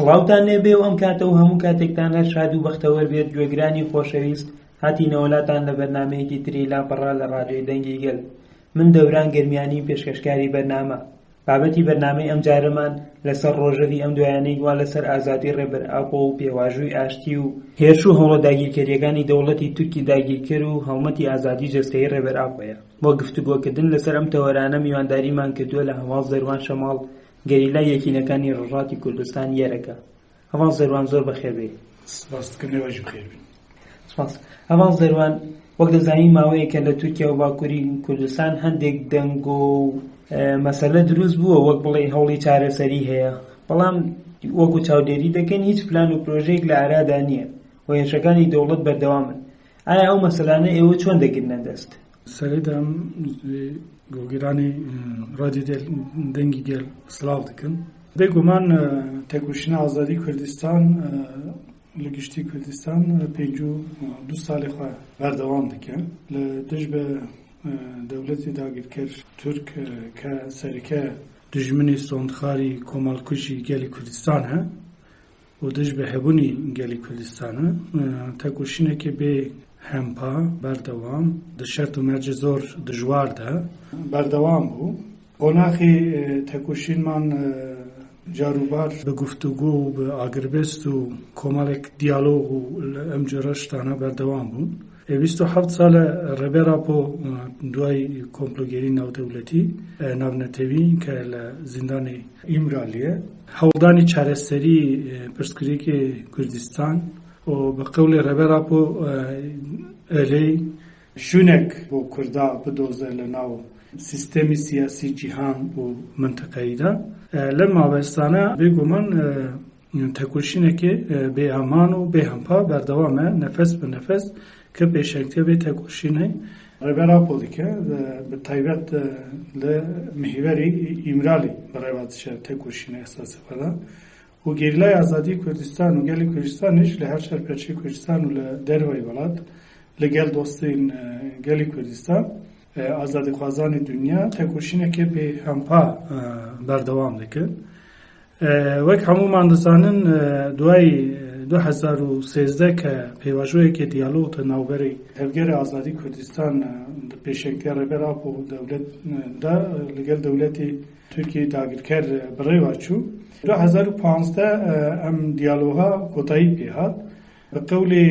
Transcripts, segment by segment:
سڵاوتان لێبێ و ئەم کاتە و هەموو کاتێکتان هەر شاد و بەختەوەر بێت گوێگرانی خۆشەویست هاتینە وڵاتان لە بەرنامەیەکی تری لاپەڕا لە ڕادیۆی دەنگی گەل. من دەوران گەرمیانی پێشکەشکاری بەرنامە. بابەتی بەرنامەی ئەم جارەمان لەسەر ڕۆژەوی ئەم دوایانەی وا لەسەر ئازادی ڕێبەرئاپۆ و پێواژووی ئاشتی و هێرش و هەوڵە داگیرکاریەکانی دەوڵەتی تورکی داگیرکەر و هەڵمەتی ئازادی جەستەیی ڕێبەرئاپۆیە. بۆ گفتوگۆکردن لەسەر ئەم تەوەرانە میوانداریمان کردووە لە هەواڵ زەروان شەماڵ، گەریلای یەکینەکانی ڕۆژهەڵاتی کوردستان یەرەکە. هەواڵ زەروان زۆر بەخێر بێت. سپاسکردنەوەش بخێر بێت. سپاس. هەواڵ زەروان، وەک دەزانین ماوەیەکە لە تورکیا و باکووری کوردستان هەندێک دەنگ و مەسەلە دروست بووە، وەک بڵێ هەوڵی چارەسەری هەیە، بەڵام وەکو چاودێری دەکەن هیچ پلان و پرۆژەیەک لە ئارادا نییە و هێرشەکانی دەوڵەت بەردەوامن. ئایا ئەو مەسەلانە ئێوە چۆن دەگرنە دەست؟ سەرێدام گۆگرانی ڕادیۆ دەنگی گەل سڵاو دەکەم. بێگومان تێکۆشینە ئازادی کوردستان لە گشتی کوردستان 52 ساڵی خوا بەردەوام دەکەن لە دژ بە دەوڵەتی داگیرکەر تورک کە سەرکە دژمنی سۆندخاری کۆمەڵکوژی گەلی کوردستان هە و دژ بە هەبوونی گەلی کوردستانە تێکۆشینێکی بێ هەمپا بەردەوام دەشەرت و مەرجە زۆر دژواردا بەردەوام بوو. قۆناغی تێکۆشینمان جاروبار بە گفتوگۆ و بە ئاگربست و کۆمەڵێک دیالۆگ و ئەم جۆرە شتانە بەردەوام بوون. 27 ساڵە ڕێبەرئاپۆ دوای کۆمپلۆگەری ناودەوڵەتی ناونەتەوی کە لە زیندانی ئیمرالیە هەوڵدانی چارەسەری پرسکرێکی کوردستان و بە قەولی ڕێبەرئاپۆ ئەلەی شوونێک بۆ کوردا بدۆزە لە ناو سیستەمی سیاسی جیهان و منتەقەییدا. لەم ماوەستانە بێگومان تێکۆشینێکی بێ ئامان و بێ هەمپا بەردەوامە نەفەس بە نەفەس کە پێشەنگتە بێ تێکۆشینە ڕێبەرئاپۆ دکە بە تایبەت لە میهوەری ئیمرالی بەڕێوەچە تێکۆشینە ئەساسەکەدا و گێریلای ئازادی کوردستان و گەلی کوردستانیش لە هەر شەرپەرچەی کوردستان و لە دەروەی وڵات لەگەڵ دۆستین گەلی کوردستان ئازادیخوازانی دنیا تێکۆشینێکی بێ هەمپا بەردەوام دەکەن. وەک هەموومان دەزانن دوای 2013 کە پێواژۆیەکی دیالۆگە ناوبەری هەلگەری ئازادی کوردستان پێشەنگتە ڕێبەرئاپۆ دەوڵەتدا لەگەڵ دەوڵەتی تورکی داگیرکەر بڕێوە چوو. 2015 ئەم دیالۆگا کۆتایی پێهات. بە قەولی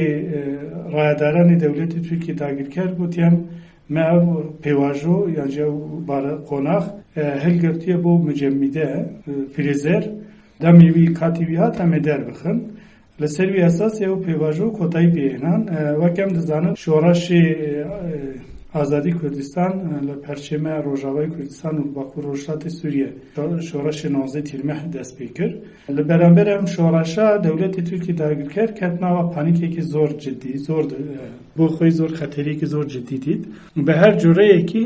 ڕایەدارانی دەوڵەتی تورکی داگیرکەر گوتیان ما پێواژۆ یانجا بارە قۆناغ هەلگرتیە بۆ مجەمیدە فرێزەر دەمیوی کاتیوی هات ئەمێ دەربخن لەسەروی ئەساسی ئەو پێواژۆ کۆتایی پێهێنان. وەکەم دەزانن شۆڕەشی ئازادی کوردستان لە پەرچێمە ڕۆژاوای کوردستان و باکوور ڕۆژهەڵاتی سووریە شۆڕەشی 19 تیرمەح دەست پێ کرد. لە بەرامبەر ئەم شۆڕەشە دەوڵەتی تورکی داگیرکەر کەوتنەوە پانیکێکی زۆر جدی زۆر بۆ خۆی زۆر خەتەرێکی زۆر جدی دیت. بە هەر جۆرەیەکی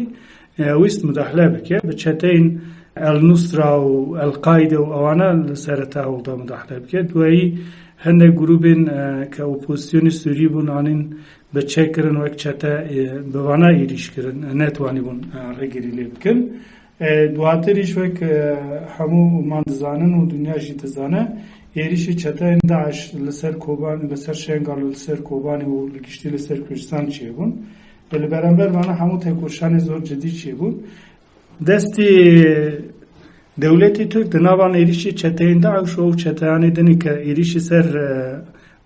ویست مداخلە بکە بە چەتەین ئەلنووسرا و ئەلقایدە و ئەوانە لە سەرەتا هەوڵدا مداخلە بکرد. دوایی هەندێک گروپین کە ئۆپۆزیسیۆنی سووری بوون ئانین بە چێکردن وەک چەتە بەوانە ئێریشکردن نەتوانی بوون ڕێگیری لێ بکەن. دواتریش وەک هەموومان دەزانن و دنیاشی دەزانە ئێریشی چەتەین داعش لەسەر کۆبان لەسەر شێنگاڵ و لەسەر کۆبانی و لە گشتی لەسەر کوردستان چێبوون. لە بەرامبەرمانە هەموو تێکۆشانی زۆر جدی چێبوون. دەستی دەوڵەتی تورک دناوان ئێریشی چەتەین داعش و چەتەیانی دنی کە ئێریشی سەر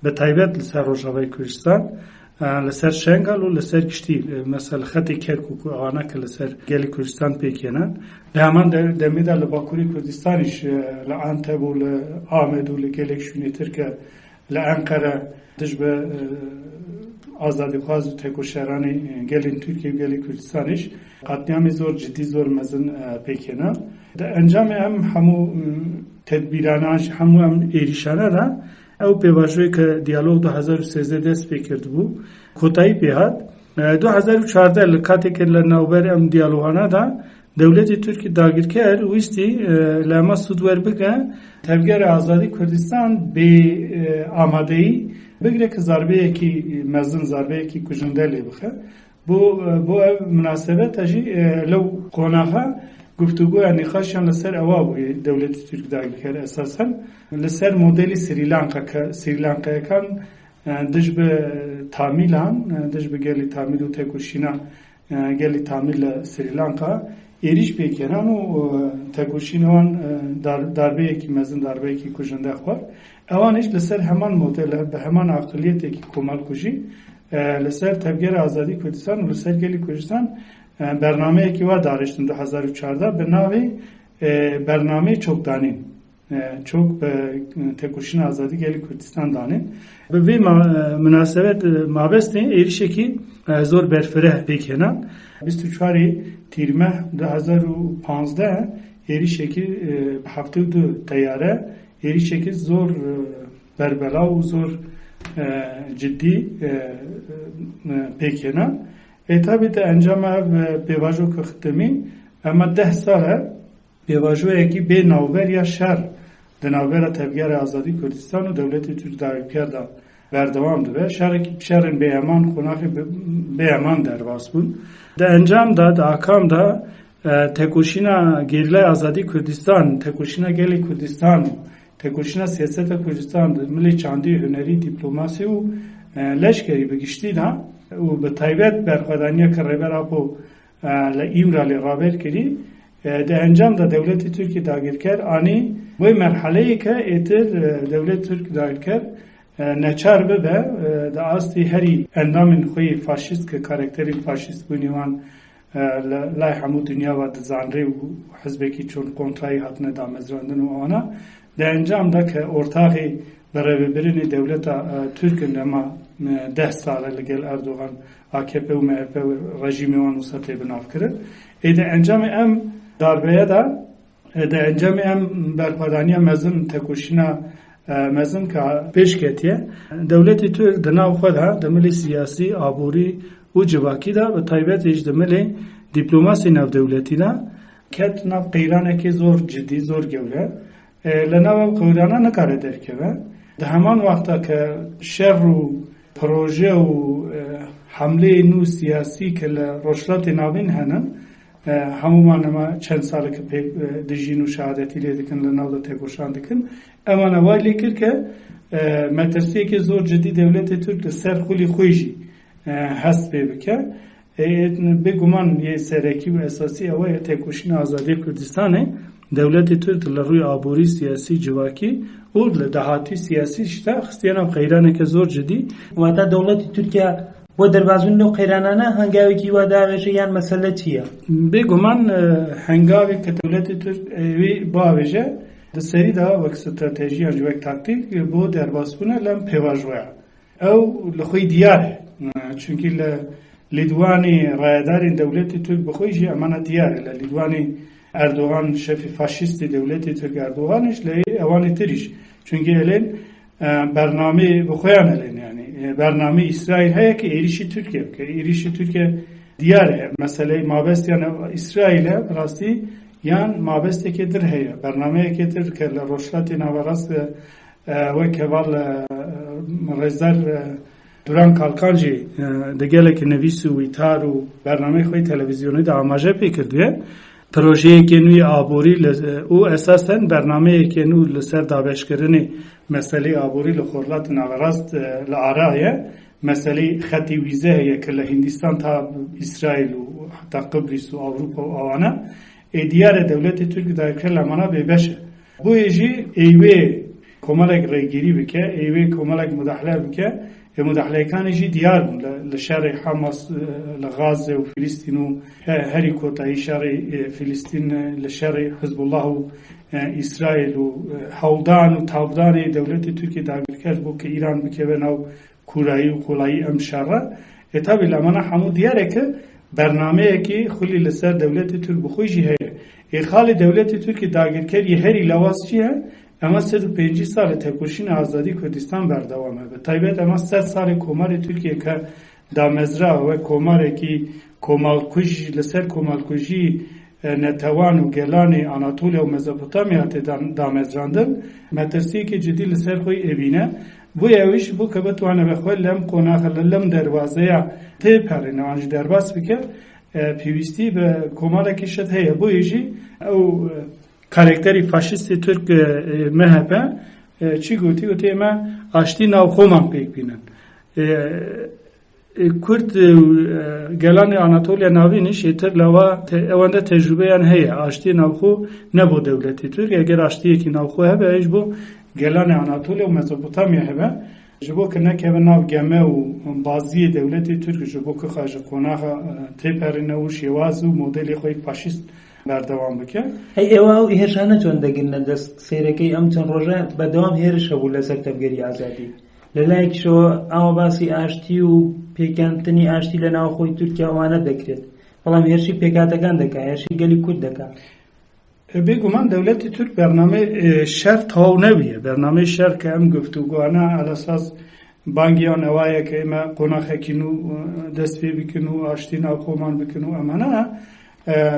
بە تایبەت لەسەر ڕۆژاوای کوردستان لەسەر شێنگاڵ و لەسەر گشتی مەسەل خەتی کەرکووک و ئەوانە کە لەسەر گەلی کوردستان پێکێنان. لە هەمان دەمێدا لە باکووری کوردستانیش لە ئانتەب و لە ئامێد و لە گەلێک شوێنێتر کە لە ئەنقەرە دژ بە ئازادیخواز و تێکۆشەرانی گەلی تورکی و گەلی کوردستانیش قاتنامی زۆر جدی زۆر مەزن پێکێنا. ئەنجامی ئەم هەموو تەدبیرانەش هەموو ئەم ئێریشانەدا ئەو پێواژۆی کە دیالۆگ 2013 دەست پێ کرد بوو کۆتایی پێهات. 2014 لە کاتێک لە ناوبەر ئەم دیالۆگانەدا دەوڵەتی تورکی داگیرکەر ویستی لە ئەمە سوود وەربگرە هەلگەری ئازادی کوردستان بێ ئامادەیی بگرێ کە زاربەیەکی مەزن زاربەیەکی کوژندە لێ بخە. بۆ مناسبەتەژی لەو قۆناغا گفتگو نقاشیان لسر اوا بوی دولت ترک داگیر اساسا لسر مدل سریلانکا که سریلانکا کان دش به تامیلان دش به گلی تامیل و تکوشینا گلی تامیل سریلانکا ایریش بیکنن و تکوشینوان دربه کی مزن دربه کی کجنده خوار اوانش لسر همان مدل به همان اقلیتی که کمال کجی لسر تبگیر آزادی کردستان و لسر گلی کردستان برنامه کی و دارشتن 2014 به ناوی برنامه چوکدانین çok tekuşin azadi geli Kurdistan dane ve bir münasebet mabesti erişeki zor berfere bekenan 24 tirme 2015 erişeki hafta du tayare erişeki zor berbela و zor ciddi bekenan tabi de encama bevajo kıhtemi ama 10 sale bevajo ki be navber ya şer دنابرا تبگیر آزادی کردستان و دولت ترک داگیر دا بردوام دو شهرین به امان خوناخی به امان در واس بود ده انجام دا آکام دا تکوشینا گیرله آزادی کردستان تکوشینا گیلی کردستان تکوشینا سیاست کردستان ملی چاندی هنری دیپلماسی و لشکری بگشتی دا و به تایبت برخوادانیا کربر آپو لئیم را لرابر کری ده انجام دا دولت ترک داگیر کرد آنی bu merhaleyi ki etir devlet Türk dahilker neçar be da asti heri endamin xoyi faşist ki karakteri faşist bu nivan lay hamu dünya ve zanre u hizbeki çon kontrayı hatne da mezrandın o ana de encam da ki ortağı beraberini devlet Türk'ün ama 10 sale gel Erdoğan AKP ve MHP rejimi ve nusate binav kırı de encam em darbeye da de encami em berpadaniya mezin tekuşina mezin ka peşketiye devleti Türk dena xweda demeli siyasi aburi u civaki da ve taybet iş demeli diplomasi nav devleti da ket nav qeyraneki zor ciddi zor gevle lenav qeyrana ne kare derkeve de heman vakta ke şerru proje u hamle nu siyasi ke roşlat navin henin همومان ما چند سال که دژین و شهادتی لیدکن لناو تکوشان دکن اما نوالی کرد که مترسی که زور جدی دولت ترک سر خولی خویجی هست بکه بگمان یه سرکی و اساسی اوه تکوشین آزادی کردستانه دولت ترک لروی آبوری سیاسی جواکی و لدهاتی سیاسی شتا خستیانا غیرانه که زور جدی و تا دولت ترکیه و دەربازبوون و قەیرانانە هەنگاوێکی وا داوێژە یان مەسەلە چییە؟ بێگومان هەنگاوێک کە دەوڵەتی تورک ئەوێ باوێژە دەسەریدا وەک ستراتێژی یان وەک تاکتیک بۆ دەربازبوونە لەم پێوەژوەیە ئەو لە خۆی دیارە چونکی لە لیدوانی ڕایەداری دەوڵەتی تورک بەخۆیژی ئەمانە دیارە لە لیدوانی ئەردۆغان شەفی فاشیستی دەوڵەتی تورک ئەردۆغانیش لە ئەوانی تریش چونکی ئەلێن بەرنامە بەخۆیان ئەلێن برنامه İsrail هست که ایریشی ترکیه که ایریشی ترکیه دیاره مسئله مابست یعنی اسرائیل راستی یان مابستی که در هیا برنامه که در که لروشلاتی نوراست و کبال رزدار دوران کالکانجی دگله که نویس و ایتار و برنامه خوی تلویزیونی دا آماجه پیکردویه پروژه که نوی آبوری او اساساً برنامه که نو لسر دابش کردنی مسئله آبوری لخورلات نوراست لعرايه مسئله خطی ویزه که لهندستان تا اسرائیل و حتی قبرس و اروپا و آوانا دیار دولت ترک داخل لمانا ببشه بو ایجی ایوه کمالک ریگیری بکه ایوه کمالک مداخله بکه مداخله کانجی دیار بون لشهر حماس لغزه و فلسطین و هری کوتای شهر فلسطین لشهر حزب الله و اسرائیل و حولدان و تابدان دولت ترکیه داخل کرد بو که ایران بکه و نو کورایی و خلایی ام شهر اتابی لمانا همو دیاره که برنامه که خلی لسر دولت ترک بخویجی هی خال دولت ترکیه داخل کرد یه هری لواس چیه اما 105 سال تکوشین آزادی کردستان بردوامه به تایبت اما 100 سال کمار ترکیه که دامزرا و کماره که کمالکوژی لسر کمالکوژی نتوان و گلان آناتولیا و مزوپوتامیا دامزراندن مترسی که جدی لسر خوی ابینه بو یویش بو که بتوانه بخواه لم قناخ لم دروازه تی پرینه آنج درباس بکه پێویستی بە کۆمەڵێکی شت هەیە بۆیژی ئەو کارکتەری فاشیستی تورک مەهەبە چی گوتی وتی ئێمە ئاشتی ناو خۆمان پێک بینن کورد گەلانی ئاناتۆلیا ناوینیش ئیتر لەوە ئەوەندە تەجروبەیان هەیە ئاشتی ناوخۆ نەبوو دەوڵەتی تورک ئەگەر ئاشتیەکی ناوخۆ هەبە ئەویش بۆ گەلانی ئاناتۆلیا و مەزۆپۆتامیا هەبە ji bo kirinekeve nav geme û baziyê dewletê Türk ji bo kixa ji qonaxa têperîne û şêwaz û modelê xwe faşîst berdewam bike. Hey ewa ew hêşane çend digirine dest sêrekê em çend roje berdewam hêriş hebû li ser tevgerî azadî. Li layek şo ama basî aştî û pêkentinî aştî li nav xwe Tirkiye wane dikiret. Belam hêrşî pêkatekan dike, hêrşî gelî Kurd dike. بێگومان دەوڵەتی تورک بەرنامەی شەر تەواو نەبیە بەرنامەی شەر کە ئەم گفتوگوانە ئەلەساس بانگیان ئەوایە کە ئێمە قۆناغێکین و دەست پێ بکن و ئاشتی ناو خۆمان بکن و ئەمانە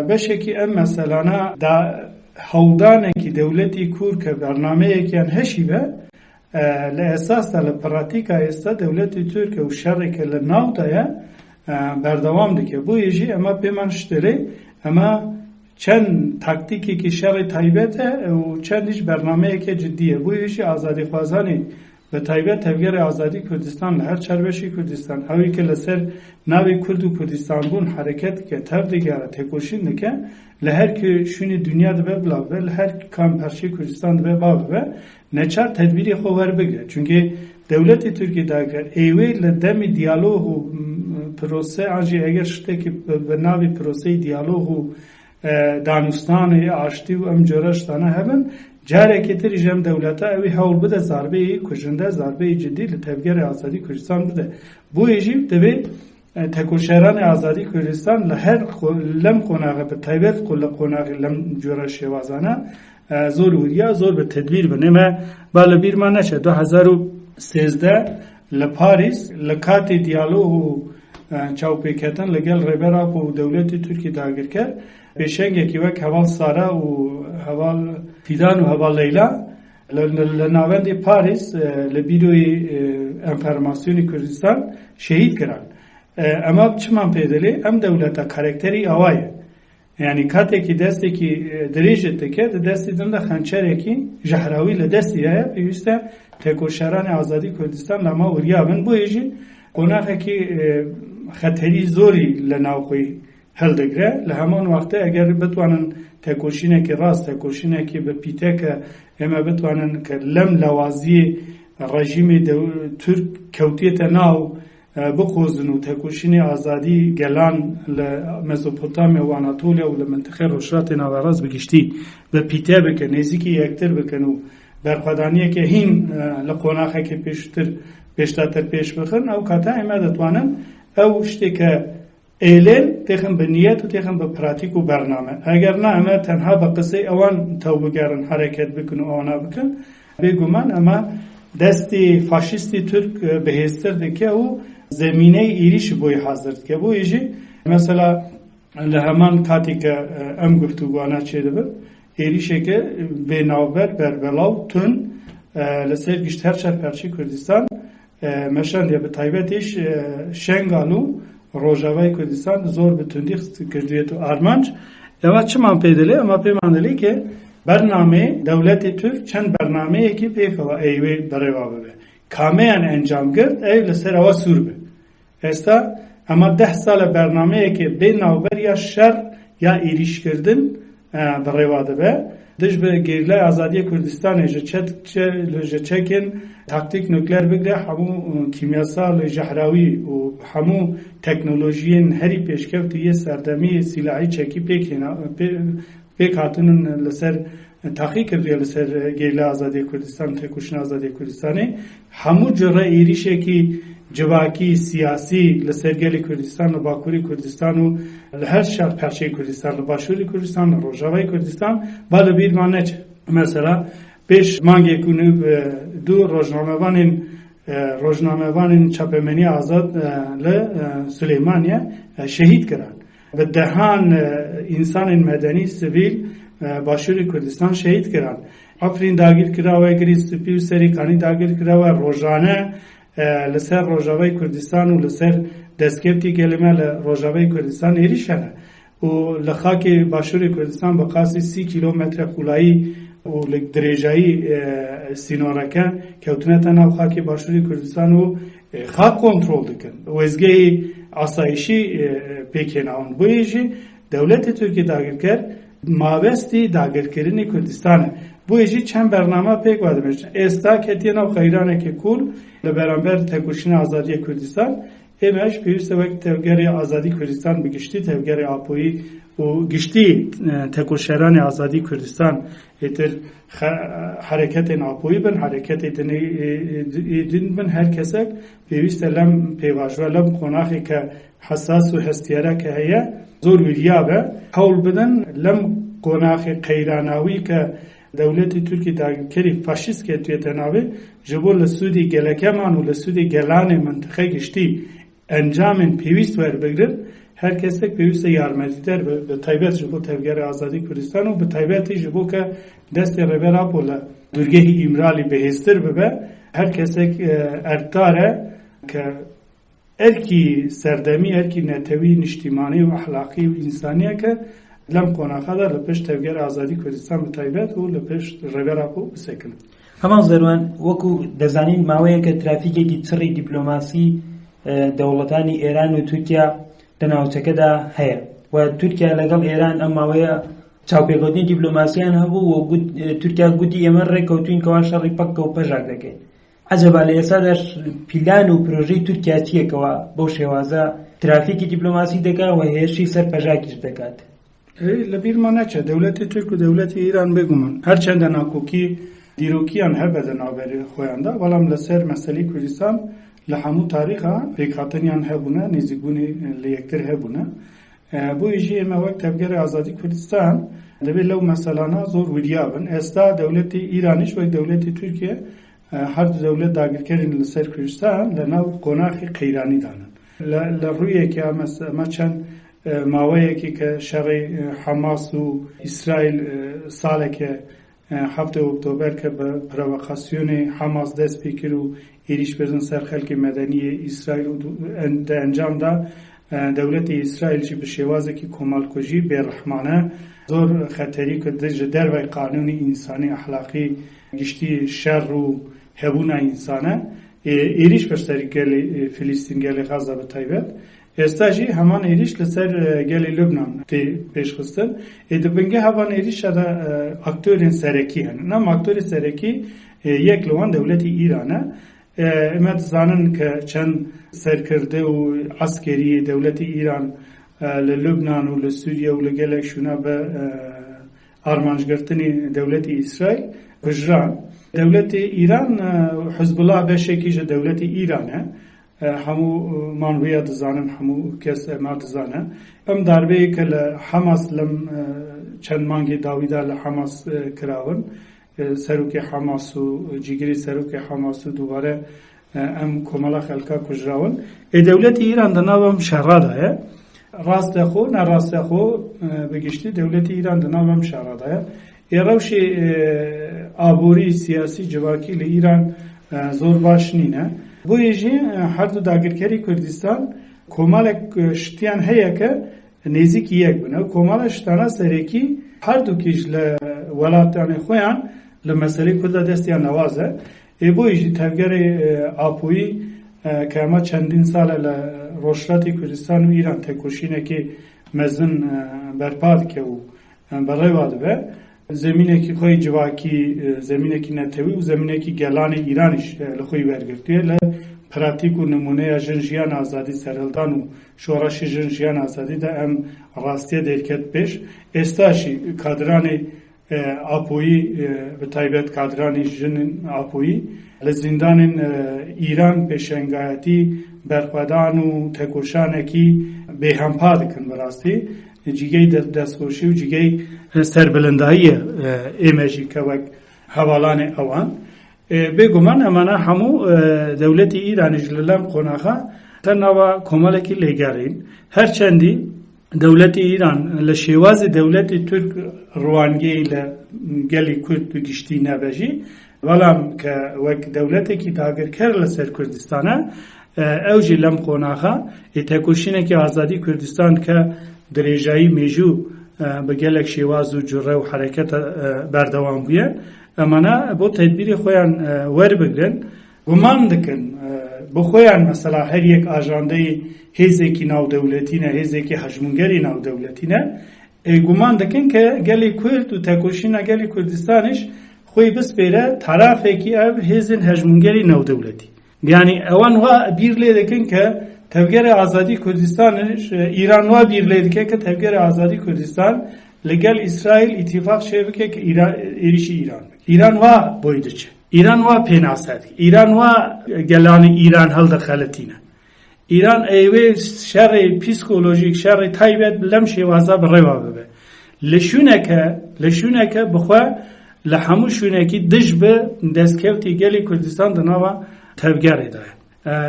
بەشێکی ئەم مەسەلانە هەوڵدانێکی دەوڵەتی کورد کە بەرنامەیەکیان هەشی بە لە ئێساسدا لە پڕاتیکا ئێستا دەوڵەتی تورکە و شەڕێکە لە ناودایە بەردەوام دکە بۆ یەژی ئەمە پێمان شتێرێ ئەمە چەند تاکتیکێکی شەڕی تایبەتە و چەندیش بەرنامەیەکی جددیە بۆ یەژی ئازادی خوازانی بە تایبەت تەوگەری ئازادی کوردستان لە هەر چاربەشی کوردستان ئەوەی کە لەسەر ناوی کورد و کوردستان بوون حرەکەتکە تەر دیگەرە تێکۆشین دکە لە هەر شوێنی دنیا دەبێ بڵاوبێ لە هەر کام پەرچەی کوردستان دەبێ باو ببێ نەچار تەدبیری خۆ وەربگرێت چونکە دەوڵەتی تورکی داگەر ئێوەی لە دەمی دیالۆگ و پرۆسە ئاژی ئەگەر شتێکی بە ناوی پرۆسەی دیالۆگ و دانوستانی ئاشتی و ئەم جۆرە شتانە هەبن جارێکی تریش ئەم دەوڵەتە ئەوی هەوڵ بدە زاربەی کوژندە زاربەی جدی لە تەوگەری ئازادی کوردستان بدە بۆ یەژی دەبێت تەکۆشەرانی ئازادی کوردستان لە هەر لەم قۆناغە بە تایبەت لە قۆناغی لەم جۆرە شێوازانە زۆر وریا زۆر بە تەدبیر بن ئێمە با لە بیرمان نەچێت 2013 لە پاریس لە کاتی دیالۆگ و چاوپێکەتن لەگەڵ ڕێبەرا و دەوڵەتی تورکی داگیرکرد پێشەنگێکی وەک هەواڵ سارا و هەواڵ فیدان و هەواڵ لەیلا لە ناوەندی پاریس لە بیرۆی ئەنفەرماسیۆنی کوردستان شەهید کران ئەمە چمان پێدەڵێ ئەم دەوڵەتە کارکتەری ئەوایە یعنی کاتێکی دەستێکی درێژت دەکرد دەستی دەندە خەنچەرێکی ژەهراوی لە دەستی هەیە پێویستە تێکۆشەرانی ئازادی کوردستان لەما وریابن بۆ یەژی قۆناغێکی خەتەری زۆری لە ناوخۆی هەڵدەگرێ لە هەمان وەختە ئەگەر بتوانن تێکۆشینێکی ڕاست تێکۆشینێکی بە پیتەکە ئێمە بتوانن کە لەم لاوازی ڕژیمی تورک کەوتێتە ناو بقۆزن و تێکۆشینی ئازادی گەلان لە مەزۆپۆتامیا و ئاناتۆلیا و لە منتیقەی ڕۆژهەڵاتی ناوەڕاست بگشتی بە پیتە بکەن نێزیکی یەکتر بکەن و بەرخوادانیەکە هین لە قۆناغێکی پێشتاتر پێش بخن ئەو کاتە ئێمە دەتوانن ئەو شتێکە ئێلێن تێخم بە نیەت و تێخم بە پراتیک و بەرنامە ئەگەر نا ئەمە تەنها بە قسەی ئەوان تەو بگەڕن حرەکەت بکن و ئەوانە بکەن بێگومان ئەمە دەستی فاشیستی تورک بەهێزتر دەکە و زەمینەی ئیریش بۆی حازر دکە بۆ یەژی مەسەلا لە هەمان کاتی کە ئەم گفتوگوانە چێ دەبن ئێریشێکە بێناوبەر بەربەڵاو تون لەسەر گشت هەر شەرپەرچی کوردستان مەشەندێ بە تایبەتیش شەنگال و ڕۆژاوای کوردستان زۆر بە توندی کردوێت و ئارمانج ئەوە چمان پێدەڵێ ئەمە پێمان دەڵێ کە بەرنامەی دەوڵەتی تورک چەند بەرنامەیەکی پێکەوە ئەیوێ بەڕێوا ببێ کامیان ئەنجام کرد ئەو لەسەر ئەوە سوور بێ ئێستا ئەمە 10 ساڵە بەرنامەیەکی بێ ناوبەر یا شەر یا ئیریشکردن بەڕێوا دەبێ دش بە گێرلای ئازادی کوردستانی ژە چەکن تاکتیک نوکلێر بگرێ هەموو کیمیاسال ژەهراوی و هەموو تەکنۆلۆژیین هەری پێشکەوت یە سەردەمی سیلاحی چەکی پێک هاتنن لەسەر تاقی کردوێ لەسەر گێرلای ئازادی کوردستان تێکۆشین ئازادی کوردستانی هەموو جۆرە ئێریشێکی جواکی سیاسی لەسەر گەلی کوردستان لە باکووری کوردستان و لە هەر شار پەرچەی کوردستان لە باشووری کوردستان لە ڕۆژاوای کوردستان با لە بیرمان نەچێت مەسەلا پێش مانگێک و دوو ڕۆژنامەوانین چاپەمەنی ئازاد لە سلێمانیا شەهید کران بە دەهان ئینسانên مەدەنی سڤیل باشووری کوردستان شەهید کران ئەفرین داگیر کراوە گری سپی و سەریکانی داگیر کراوە ڕۆژانە لەسەر ڕۆژاوای کوردستان و لەسەر دەستکەوتی گەلمە لە ڕۆژاوای کوردستان عێریشەنە و لە خاکی باشووری کوردستان بە قاسی 30 کیلۆمەترە قوڵایی و لە درێژایی سینۆرەکە کەوتنەتە ناو خاکی باشووری کوردستان و خاک کۆنتڕۆڵ دەکەن وێزگەی ئاسایشی پێکهێناون بۆیەژی دەوڵەتی تورکی داگیرکەر مابەستی داگیرکردنی کوردستانە بۆیەژی چەند بەرنامە پێک وا دەبێت ئێستا کەتیە ناو قەیرانێکی کوور لە بەرامبەر تێکۆشینی ئازادیە کوردستان ئێمەش پێویستە وەک تێوگەری ئازادی کوردستان بگشتی تێوگەری ئاپۆیی و گشتی تێکۆشەرانی ئازادی کوردستان ئێتر حرەکەتێن ئاپۆیی بن حرەکەتی دین بن هەر کەسێک پێویستە لەم پێواژوە لەم قۆناغی کە حەساس و هەستیارە کە هەیە زۆر وریابە هەوڵ بدەن لەم قۆناغی قەیراناوی کە دەوڵەتی تورکی داگیرکەری فاشیست کە توێتە ناوێ ji bo li Sûdî gelekêman û li Sûdî gelanê mintixê giştî encamên pêwîst werbigirin her kesek pêwîst e yarmedîdar bi taybet ji bo tevgerê Azadî Kurdistan û bi taybetî ji bo ke destê rêvera bo li dûrgehê îmralî bihêztir bibe her kesek erkdar e ke erkî serdemî erkî netewî niştîmanî û ahlaqî û însaniyeke lem qonaxa da li pişt tevgerê Azadî Kurdistan bi taybet û li pişt rêvera xwe bisekin. هەمان زەروان وەکو دەزانین ماوەیەکە ترافیکێکی چڕی دیپلۆماسی دەوڵەتانی ئێران و تورکیا لە ناوچەکەدا هەیە و تورکیا لەگەڵ ئێران ئەم ماوەیە چاوپێکەوتنی دیپلۆماسیان هەبوو و تورکیا گوتی ئێمە ڕێکەوتوین کەوا شەڕی پەککە و پەژاک دەکەین عەجەبا لە ئێستادا پیلان و پرۆژەی تورکیا چیەکەوە بەو شێوازە ترافیکی دیپلۆماسی دەکات و هێرشی سەر پەژاکیش دەکات لە بیرمان نەچێ دەوڵەتی تورک و دەوڵەتی ئیران بێگومان هەرچەندە ناکۆکی دیرۆکیان هەبە لە ناوبەری خۆیاندا بەڵام لەسەر مەسەلەی کوردستان لە هەموو تاریخا پێکهاتنیان هەبوونە نزیکبوونی لە یەکتر هەبوونە بۆیژی ئێمە وەک تەبگەری ئازادی کوردستان دەبێت لەو مەسەلانە زۆر وریابن ئێستا دەوڵەتی ئیرانیش وەک دەوڵەتی تورکیا هەردوو دەوڵەت داگیرکەرین لەسەر کوردستان لە ناو قۆناغی قەیرانیدانن لە ڕوویەکی ئەمە چەند ماوەیەکی کە شەڕی حەماس و ئیسرائیل ساڵێکە هەفتە ئۆکتۆبەر کە بە پرۆڤۆکاسیۆنی حەماس دەست پێ کرد و عێریش بردن سەر خەڵکی مەدەنی ئیسرائیل و ئەنجامدا دەوڵەتی ئیسرائیلشی بە شێوازێکی کۆمەڵکوژی بێڕەحمانە زۆر خەتەری کرد ji dervey قانونی ئینسانی ئەحلاقی گشتی شەڕ و هەبوونا ئینسانە عێریش بەشداری گەلی فیلیستین گەلی غەزە بە تایبەت ئێستاژی هەمان عێریش لەسەر گەلی لوبنان پێشخستن دەبنگە هەمان عێریشەدا ئاکتۆرین سەرەکی هەن نام ئاکتۆری سەرەکی یەک لەوان دەوڵەتی ئیرانە ئێمە دەزانن کە چەند سەرکردە و عەسکەری دەوڵەتی ئیران لە لوبنان و لە سووریا و لە گەلێک شونا بە ئارمانجگرتنی دەوڵەتی ئیسرائیل بژران دەوڵەتی ئیران حزبڵا بەشێکیش دەوڵەتی ئیرانە هەموو مانوەیە دەزانن هەموو کەس ئەمە دەزانە ئەم داربەیە کە لە حەماس لەم چەند مانگی داویدا لە حەماس کراون سەرۆکی حەماس و جیگری سەرۆکی حەماس و دووبارە ئەم کۆمەڵە خەڵکا کوژراون دەوڵەتی ئیران دەناوەم شەڕادایە ڕاستەخۆ ناڕاستەخۆ بەگشتی دەوڵەتی ئیران دەناوەم شەڕادایە ڕەوشی ئابووری سیاسی جواکی لە ئیران زۆر باش نینە بۆیەژی هەردوو داگیرکەری کوردستان کۆمەڵێک شتیان هەیە کە نێزیکی یەک بن ئەو کۆمەڵە شتانە سەرەکی هەردووکیش لە وڵاتانی خۆیان لە مەسەلەی کوردە دەستیان نەوازە بۆیژی تەبگەری ئاپۆیی کە ئەمە چەندین ساڵە لە ڕۆژهەڵاتی کوردستان و ئیران تێکۆشینێکی مەزن بەرپا دکە و بەڕێوا دەبێ زمینێکی خۆی جواکی زمینێکی نەتەوی و زمینێکی گەلانی ئیرانیش لە خۆی وەرگرتووە لە پراتیک و نمونەیە ژن ژیان ئازادی سەرهەڵدان و شۆڕەشی ژن ژیان ئازادیدا ئەم ڕاستیە دەرکەوت پێش ئێستاشی کادرانی ئاپۆیی بە تایبەت کادرانی ژن ئاپۆیی لە زیندانên ئیران پێشەنگایەتی بەرخوادان و تێکۆشانێکی بێهەمپا دکن بەڕاستی جیگەی دەستخۆشی و جیگەی سەربلنداییە ئێمەژی کە وەک هەواڵانی ئەوان بێگومان ئەمانە هەموو دەوڵەتی ئیرانیش لە لەم قۆناغا تەناوە کۆمەڵێکی لێگەڕین هەرچەندی دەوڵەتی ئیران لە شێوازی دەوڵەتی تورک ڕوانگەی لە گەلی کورد و گشتی نەبەژی بەڵام کە وەک دەوڵەتێکی داگیرکەر لەسەر کوردستانە اوجی لم قوناخه تکوشینه که آزادی کردستان که درجایی میجو به گلک شواز و جره و حرکت بردوام بیه امانا بو تدبیر خویان ور بگرن گمان دکن بخویان مثلا هر یک آجانده هیزه کی ناو دولتینه هیزه کی هجمونگری ناو دولتینه گمان دکن که گلی کرد و تکوشینه گلی کردستانش خوی بس بیره طرفه کی اب هیزن هجمونگری ناو دولتی یعنی اوان وا بیرلی دکن که تفگر آزادی کردستانش ایران وا بیرلی دکن که تفگر آزادی کردستان لگل اسرائیل اتفاق شبکه که ایران وا بویدچه ایران وا پیناسد ایران وا گلانی ایران هل دخلتینه ایران ایوه شر پسیکولوژیک شر تایبت لمشی وازا بروا ببه لشونه که بخوا لحموشونه کی دش به دستکوتی گلی کردستان دنوا تفگره داره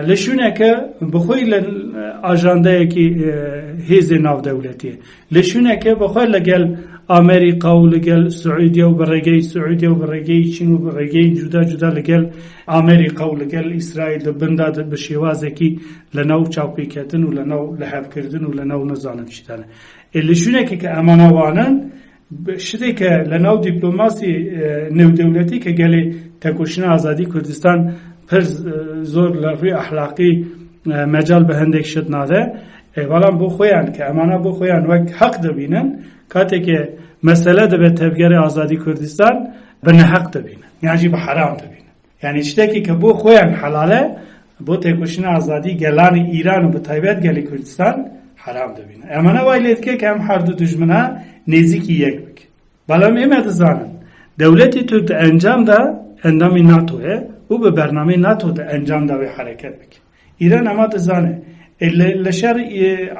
لشونه که بخوی آجانده کی هیز ناو دولتیه لشونه که بخوی لگل امریکا و لگل سعودیه و برگی سعودیه و برگی چین و برگی جدا لگل امریکا و لگل اسرائیل بنداد بشیوازه کی لناو چاپی کردن و لناو لحب کردن و لناو نزانم چیدانه لشونه که امانه وانن شده که لناو دیپلماسی نو دولتی که گلی تکوشن آزادی کردستان پر زور لروی اخلاقی مجال به هندک شد ناده والام بو خویان که امانه بو خویان وقت حق دبینن کاته که مسئله ده به تفگر آزادی کردستان به نحق دبینن یعنی به حرام دبینن یعنی اشتاکی که بو خویان حلاله بو تکوشن آزادی گلان ایران و به تایبت گلی کردستان حرام دبینن امانه وایلید که هم هر دو دشمنه نزدیکی یک بک بالام ایمد زانن دولتی ترک انجام ده اندامی ناتوه او به برنامه ناتو ده انجام ده حرکت بک ایران اما دزانه لشر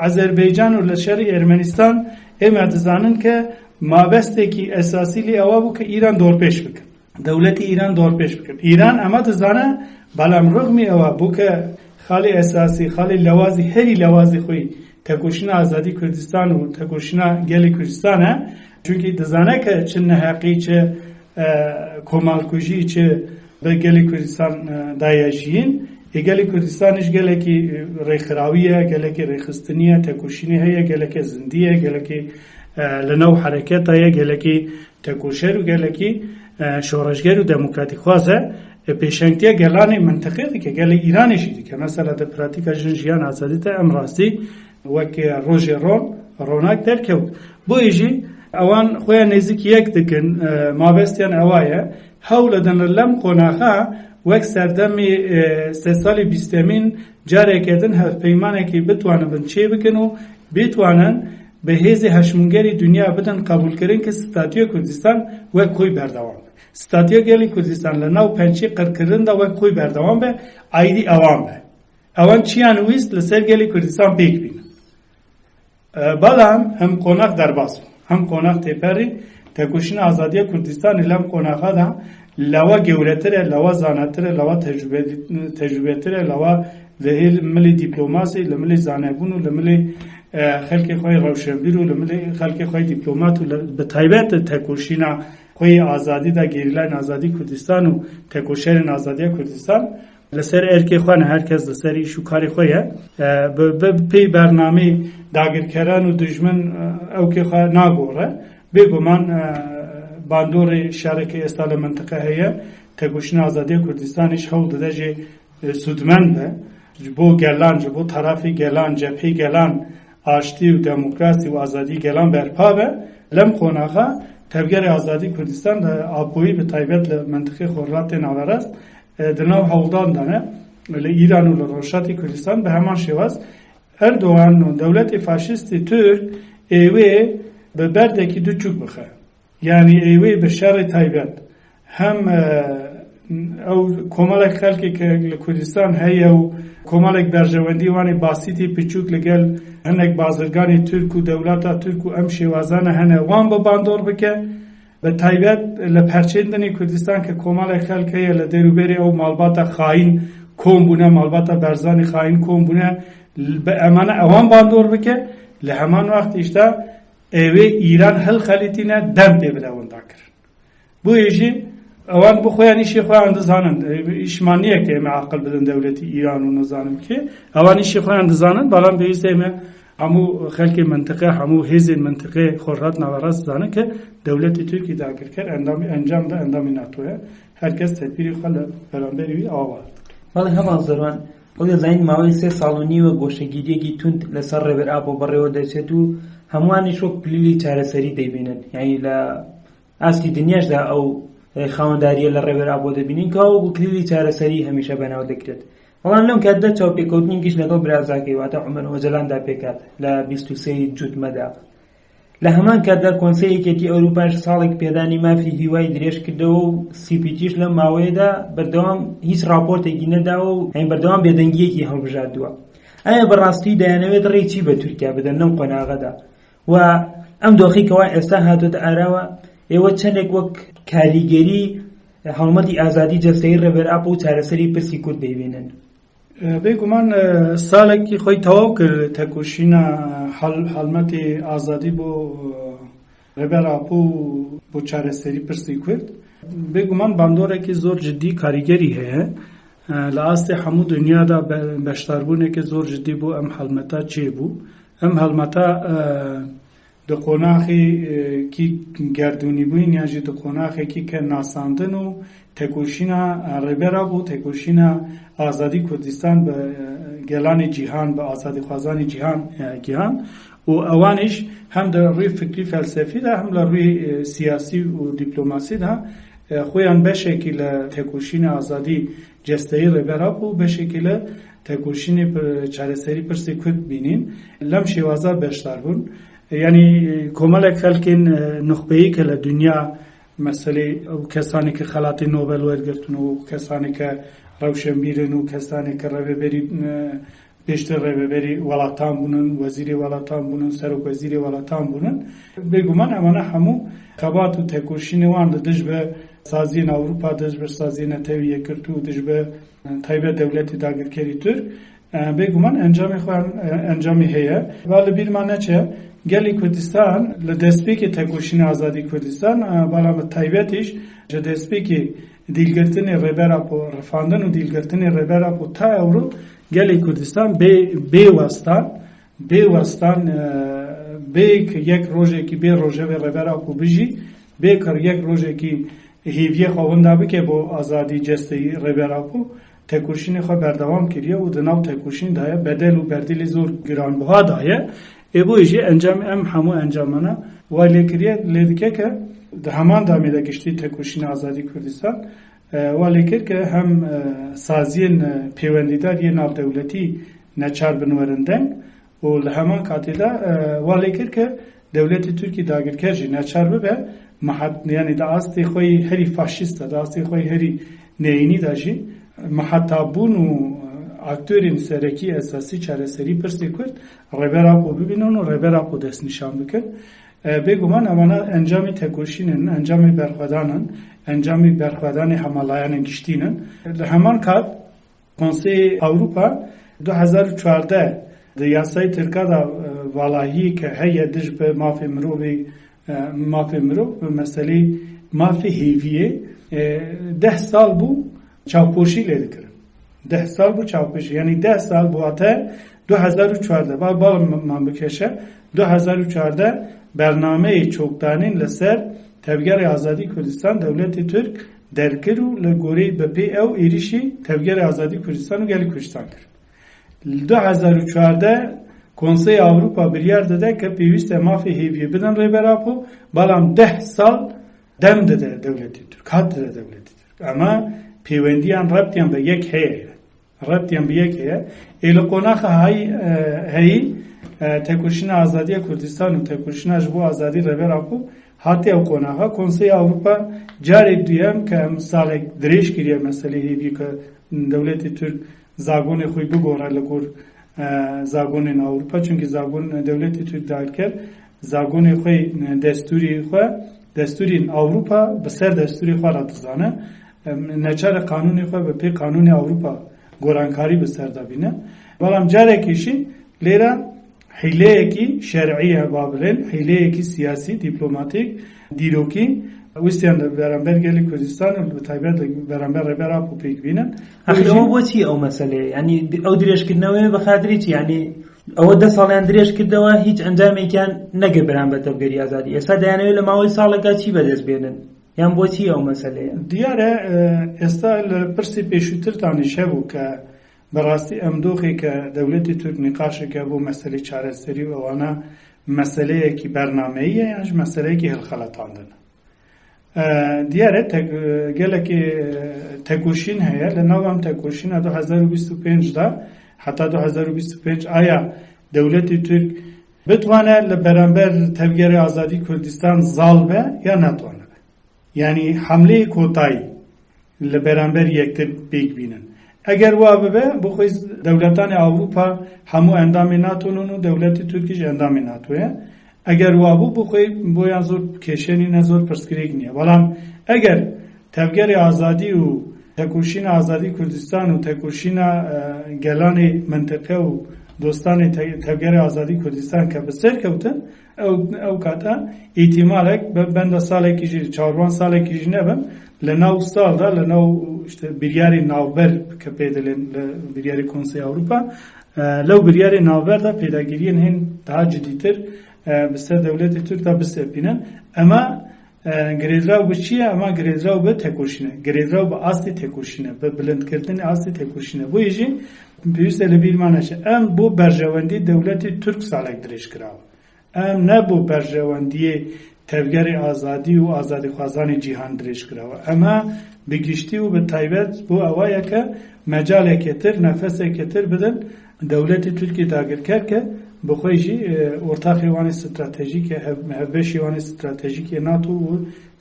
آذربایجان و لشر ارمنستان ایمد زانن که مابسته کی اساسی لی اوابو که ایران دور پیش بکن دولت ایران دور پیش بکن ایران اما دزانه بالام رغمی اوابو که خالی اساسی خالی لوازی هری لوازی خوی تکوشن آزادی کردستان و تکوشن گلی کردستانه چونکی دزانه که چه نحقی چه کمالکوژی چه به گلی کردستان دایجین گلی کردستانش گلی که ریخراویه گلی که ریخستنیه تکوشینی هیه گلی که زندیه گلی که لنو حرکت هیه گلی که تکوشر و گلی که شورشگر و دموکراتی خوازه پیشنگتیه گلانی منطقه دی که گلی ایرانشی دی که مثلا ده پراتیکا جنجیان آزادی تا امراستی وکی روژه روناک درکه بود بو ایجی اوان خویا نزدیک یک دکن مابستیان اوایه حول دن لم قناخه وک سردمی 3 سالی 20 جاره کردن هف پیمانه که بتوانن بنچه بکن و بتوانن به هیز هشمونگری دنیا بدن قبول کردن که ستاتیو کردستان وک کوی بردوام ستاتیو گلی کردستان لناو پنچی قرکردن دا وک کوی بردوام به ایدی اوام به اوان چیان ویست لسر گلی کردستان پیک بین بالام هم قناخ درباس هم قناخ تپری تکوشن آزادی کردستان لم قناخه دا لوا گورتره لوا زانتره لوا تجربه تره لوا لهل ملی دیپلماسی لملی زانبون و لملی خلق خوی روشنبیر و لملی خلق خوی دیپلمات و به تایبت تکوشینا خوی آزادی دا گیرلان آزادی کردستان و تکوشرین آزادی کردستان لسر ارکی خوان هرکس لسر ایشو کاری خویه به پی برنامه داگر کران و دجمن او که خواه ناگوره بگو من باندور شرک استال منطقه هیه تکوشن آزادی کردستانش حول داده جه سودمن به بو گلان بو طرفی گلان جبهی گلان آشتی و دموکراسی و آزادی گلان برپا به لم خوناخه تبگر آزادی کردستان ده آبویی به طایبت منطقه خورات ناورست دناو حولدان دانه ایران و روشاتی کردستان به همان شواز اردوغان و دولت فاشیستی ترک ایوه به بردکی دو چوک بخه یعنی ایوه به شر طایبت هم او کمالک خلقی که کردستان هیه و کمالک برجواندی وانی باسیتی پیچوک لگل هنک بازرگانی ترک و دولتا ترک و ام شوازانه هنه وان با باندور بکه به طایبت لپرچندنی کردستان که کمالک خلقی لدروبری او مالباتا خاین کم بونه مالباتا برزانی خاین کم بونه به امانه اوان باندور بکه لهمان وقت اشتا ایوه ایران هل خلیتینه دم پی بده ونده کرن بو ایجی ئەوان بۆ خۆیان ئیشی خۆیان دەزانن، ئیشمان نییە کە ئێمە عاقل بدەن دەوڵەتی ئیران و نەزانم کێ، ئەوان ئیشی خۆیان دەزانن، بەڵام پێویستە ئێمە هەموو خەڵکی منتقە هەموو هێزên منتقەی خۆڕات ناوەڕاست دەزانن کە دەوڵەتی تورکی داگیرکەر ئەنجام دا ئەندامی ناتۆیە، هەرکەس تەدبیری خۆ لە بەرامبەری ئاوا. بەڵێ هەواڵ زەروان ئەوێ زین ماوەی 3 ساڵ و نیوە گۆشەگیریەکی توند لەسەر ڕێبەر ئاپ و بەڕێوە دەچێت و هەمووانی شۆک پلیلی چارەسەری دەیبینن، یعنی لە ئاستی دنیاشدا ئەو خاوەنداریە لە ڕێبەر ئاپ بۆ دەبینین کە ئەو کلیلی چارەسەری هەمیشە بەناو دەکرێت. بەڵام لەم کاتدا چاوپێکەوتنی گشت لەگەڵ برازاکەی واتە عومەر ئۆجەلاندا پێکات لە 23 جوتمەدا. لە هەمان کاتدا کۆنسەی یەکێتی ئەوروپاش ساڵێک پێدانی مافی هیوای درێژ کردەوە و CPTش لەم ماوەیەدا بەردەوام هیچ راپۆرتێکی نەداوە و بەردەوام بێدەنگیەکی هەڵبژاردووە. ئایا بەڕاستی دەیانەوێت ڕێی بە تورکیا بدەن لەم قۆناغەدا؟ و ئەم دۆخی کەوا ئێستا هاتوۆتە ئاراوە، ئێوە چەندێک وەک کاریگەری هەڵمەتی ئازادی جەستەیی ڕێبەر ئاپ و چارەسەری پرسی کورد دەیبینن؟ بێگومان ساڵێکی خۆی تەواو کرد تەکۆشینە هەڵمەتی ئازادی بۆ ڕێبەر ئاپ و بۆ چارەسەری پرسی کورد. بێگومان باندۆرێکی زۆر جددی کاریگەری هەیە لە ئاستی هەموو دنیادا بەشداربوونێکی زۆر جددی بۆ ئەم هەڵمەتە چێ بوو. ئەم هەڵمەتە دە قۆناغێکی گەردوونی بووین یاژی دە قۆناغێکی کە ناساندن و تەکۆشینە ڕێبەر ئاپ و تەکۆشینە ئازادی کوردستان بە گەلانی جیهان بە ئازادی خوازانی جیهان و ئەوانش هەم لە ڕووی فکری فەلسەفیدا هەم لە ڕووی سیاسی و دیپلۆماسیدا خۆیان بەشێکی لە تەکۆشینە ئازادی جەستەیی ڕێبەر ئاپ و بەشێکی لە تەکۆشینی چارەسەری پرسی کورد بینین. لەم شێوازە بەشدار بوون، یعنی کۆمەڵێک خەڵکین نخبەیی کە لە دنیا مەسەلەی ئەو کەسانی کە خەڵاتی نۆبێل وەرگرتن و کەسانی کە ڕەوشەنبیرن و کەسانی کە ڕێبەری پێشتر ڕێبەری وڵاتان بوونن، وەزیری وڵاتان بوونن، سەرۆک وەزیری وڵاتان بوونن، بێگومان ئەمانە هەموو خەبات و تێکۆشینەوان لە دژ بە سازیین ئەوروپا، دژ بە سازیە نەتەوی یەکگرتو و دژ بە تایبەت دەوڵەتی داگیرکەری تر بێگومان ئەنجامی خۆیان ئەنجامی هەیە. وا لە بیرمان نەچێ گەلی کوردستان لە دەستپێکی تەکۆشینە ئازادی کوردستان، بەڵام تایبەتیش لە دەستپێکی دیلگرتنی ڕێبەر ئاپ و ڕەفاندن و دیلگرتنی ڕێبەر ئاپ و تا ئەوڕۆ گەلی کوردستان بێوەستان بێک یەک ڕۆژێکی بێ ڕۆژەوێ ڕێبەر ئاپ و بژی بێکڕ یەک ڕۆژێکی هیڤیە خەوندا بکێ بۆ ئازادی جەستەیی ڕێبەر ئاپ و تەکۆشینی خۆ بەردەوام کردیە و دناو تەکۆشیندایە بەدەل و بەردیلی زۆر گرانبەهادایە. بۆیژی ئەنجامی ئەم هەموو ئەنجامانە وای لێکردە لێ دکە کە هەمان دامێدا گشتی تەکۆشینە ئازادی کوردستان وا لێکرد کە هەم سازیên پەیوەندیداریە ناودەوڵەتی نەچار بنوەرندەنگ و لە هەمان کاتێدا وا لێکرد کە دەوڵەتی تورکی داگیرکەرژی نەچار ببە یعنی دا ئاستی خۆی هەری فاشیستە، دا ئاستی خۆی هەری نێینیداژی مەحەتابوون و ئاکتۆرین سەرەکی ئەساسی چارەسەری پرسی کورد ڕێبەر ئاپ و ببینن و ڕێبەر ئاپ و دەستنیشان بکرد. بێگومان ئەمانە ئەنجامی تەکۆشینن، ئەنجامی بەرخوادانن، ئەنجامی بەرخوادانی هەماڵایانی گشتینن. لە هەمان کات کۆنسەی ئەوروپا 2014 د یاسای ترکادا واڵاهی کە هەیە دژ بە مافی مرۆڤ بە مەسەلەی مافی هێڤیە 10 ساڵ بوو چاوپۆشی لێ دەکرد. 10 ساڵ بوو چاوپۆشی، یعنی 10 ساڵ بواتە 2014 باڵمان بکێشە 2014 بەرنامەی چۆکدانین لەسەر تەبگەری ئازادی کوردستان دەوڵەتی تورک دەرکرد و لە گۆرەی بەپێی ئەو ئێریشی تەبگەری ئازادی کوردستان و گەلی کوردستان کرد. 2014 کۆنسەی ئەوروپا بریار دەدا کە پێویستە مافی هێڤیە بدەن ڕێبەر ئاپ و بەڵام 10 ساڵ دەم دەدە دەوڵەتی تورک، هات دەدە دەوڵەتی تورک. ئەمە پەیوەندیان ڕەبتیان بە یەک هەیە، ڕەبتیان بە یەک هەیە. لە قۆناغە هەیی تەکۆشینە ئازادیە کوردستان و تەکۆشینەش بۆ ئازادی ڕێبەر ئاپ و هاتی ئەو قۆناغە کۆنسەی ئەوروپا جارێک دوێم کە ساڵێک درێژ کردە مەسەلەی هێڤی کە دەوڵەتی تورک زاگۆنی خۆی بگۆڕە لە گۆر زاگۆنێن ئەوروپا، چونکی زاگۆن دەوڵەتی تورک داگیرکرد زاگۆنی خۆی دەستوری خۆ دەستورین ئەوروپا بەسەر دەستوری خۆ ڕادزانە نەچارە قانونی خۆ بە پێی قانونی ئەوروپا گۆرانکاری بەسەردابینە. بەڵام جارێکیشی لێرە حیلەیەکی شەرعیە با بڵێن، حیلەیەکی سیاسی دیپلۆماتیک دیرۆکی ویستیان بەرامبەر گەلی کوردستان و بەتایبەت بەرامبەر ڕێبەر ئاپۆپێک بینن. ئەخر ئەوە بۆچی ئەو مەسەلەیە؟ ینی ئەو درێژکردنەوەی بە خاتری چی؟ ینی ئەوە 10 ساڵیان درێژ کردەوە هیچ ئەنجامێکیان نەگەر بەرامبەر تەبگەری ئازادی، ئێستا دەیانەوێت لە ماوەی ساڵێکا چی بەدەست بێنن؟ یان بۆچی ئەو مەسەلەیە؟ دیارە ئێستا لە پرسی پێشووترتانیش هەبوو کە بەڕاستی ئەم دۆخی کە دەوڵەتی تورک نیقاشێکە بۆ مەسەلەی چارەسەری و ئەوانە مەسەلەیەکی بەرنامەیە یانش مەسەلەیەکی هەڵخەڵەتاندنە. دیارە گەلێکی تەکۆشین هەیە لە ناو ئەم تەکۆشینە 2025دا حتا 2025 ئایا دەوڵەتی تورک بتوانێت لە بەرامبەر تەبگەری ئازادی کوردستان زاڵ بێ یا ناتوانێت بێ، یعنی حملەی کۆتایی لە بەرامبەر یەکتر پێک بینن. ئەگەر وا ببێ بخۆی دەوڵەتانی ئەوروپا هەموو ئەندامی ناتۆن و دەوڵەتی تورکیش ئەندامی ناتۆیە. ئەگەر وابوو بخۆی بۆیان زۆر کێشێنی نە زۆر پرسکرێک نییە. بەڵام ئەگەر تەبگەری ئازادی و تەکۆشینە ئازادی کوردستان و تەکۆشینە گەلانی منتەقە و دۆستانی تەبگەری ئازادی کوردستان کە بەسەر کەوتن ئەو کاتە ئیحتیمالێک بەندە ساڵێکیژی 4 ساڵێکیژ نەبن لە ناو ساڵدا لە ناو بریاری ناوبەر کە پێدەڵێن لە بریاری کۆنسەی ئەوروپا لەو بریاری ناوبەردا پێداگیریان هێن تا جدیتر بەسەر دەوڵەتی تورکدا بسەپینن. ئەمە گرێدراو بە چییە؟ ئەمە گرێدراو بە تێکۆشینە، گرێدراو بە ئاستی تێکۆشینە، بە بلندکردنی ئاستی تێکۆشینە. بۆ یەژی پێویستە لە بیرمانەشە ئەم بۆ بەرژەوەندی دەوڵەتی تورک ساڵێک درێژ کراوە، ئەم نەبوو بەرژەوەندیە تەبگەری ئازادی و ئازادیخوازانی جیهان درێژ کراوە. ئەمە بگشتی و بە تایبەت بۆ ئەوەیە کە مەجالێکێتر نەفەسێکێتر بدەن دەوڵەتی تورکی داگیرکەر کە بخۆیژی ئۆرتاقی وانی استراتێژیکە هەبێشی وانی استراتێژیکی ناتۆ و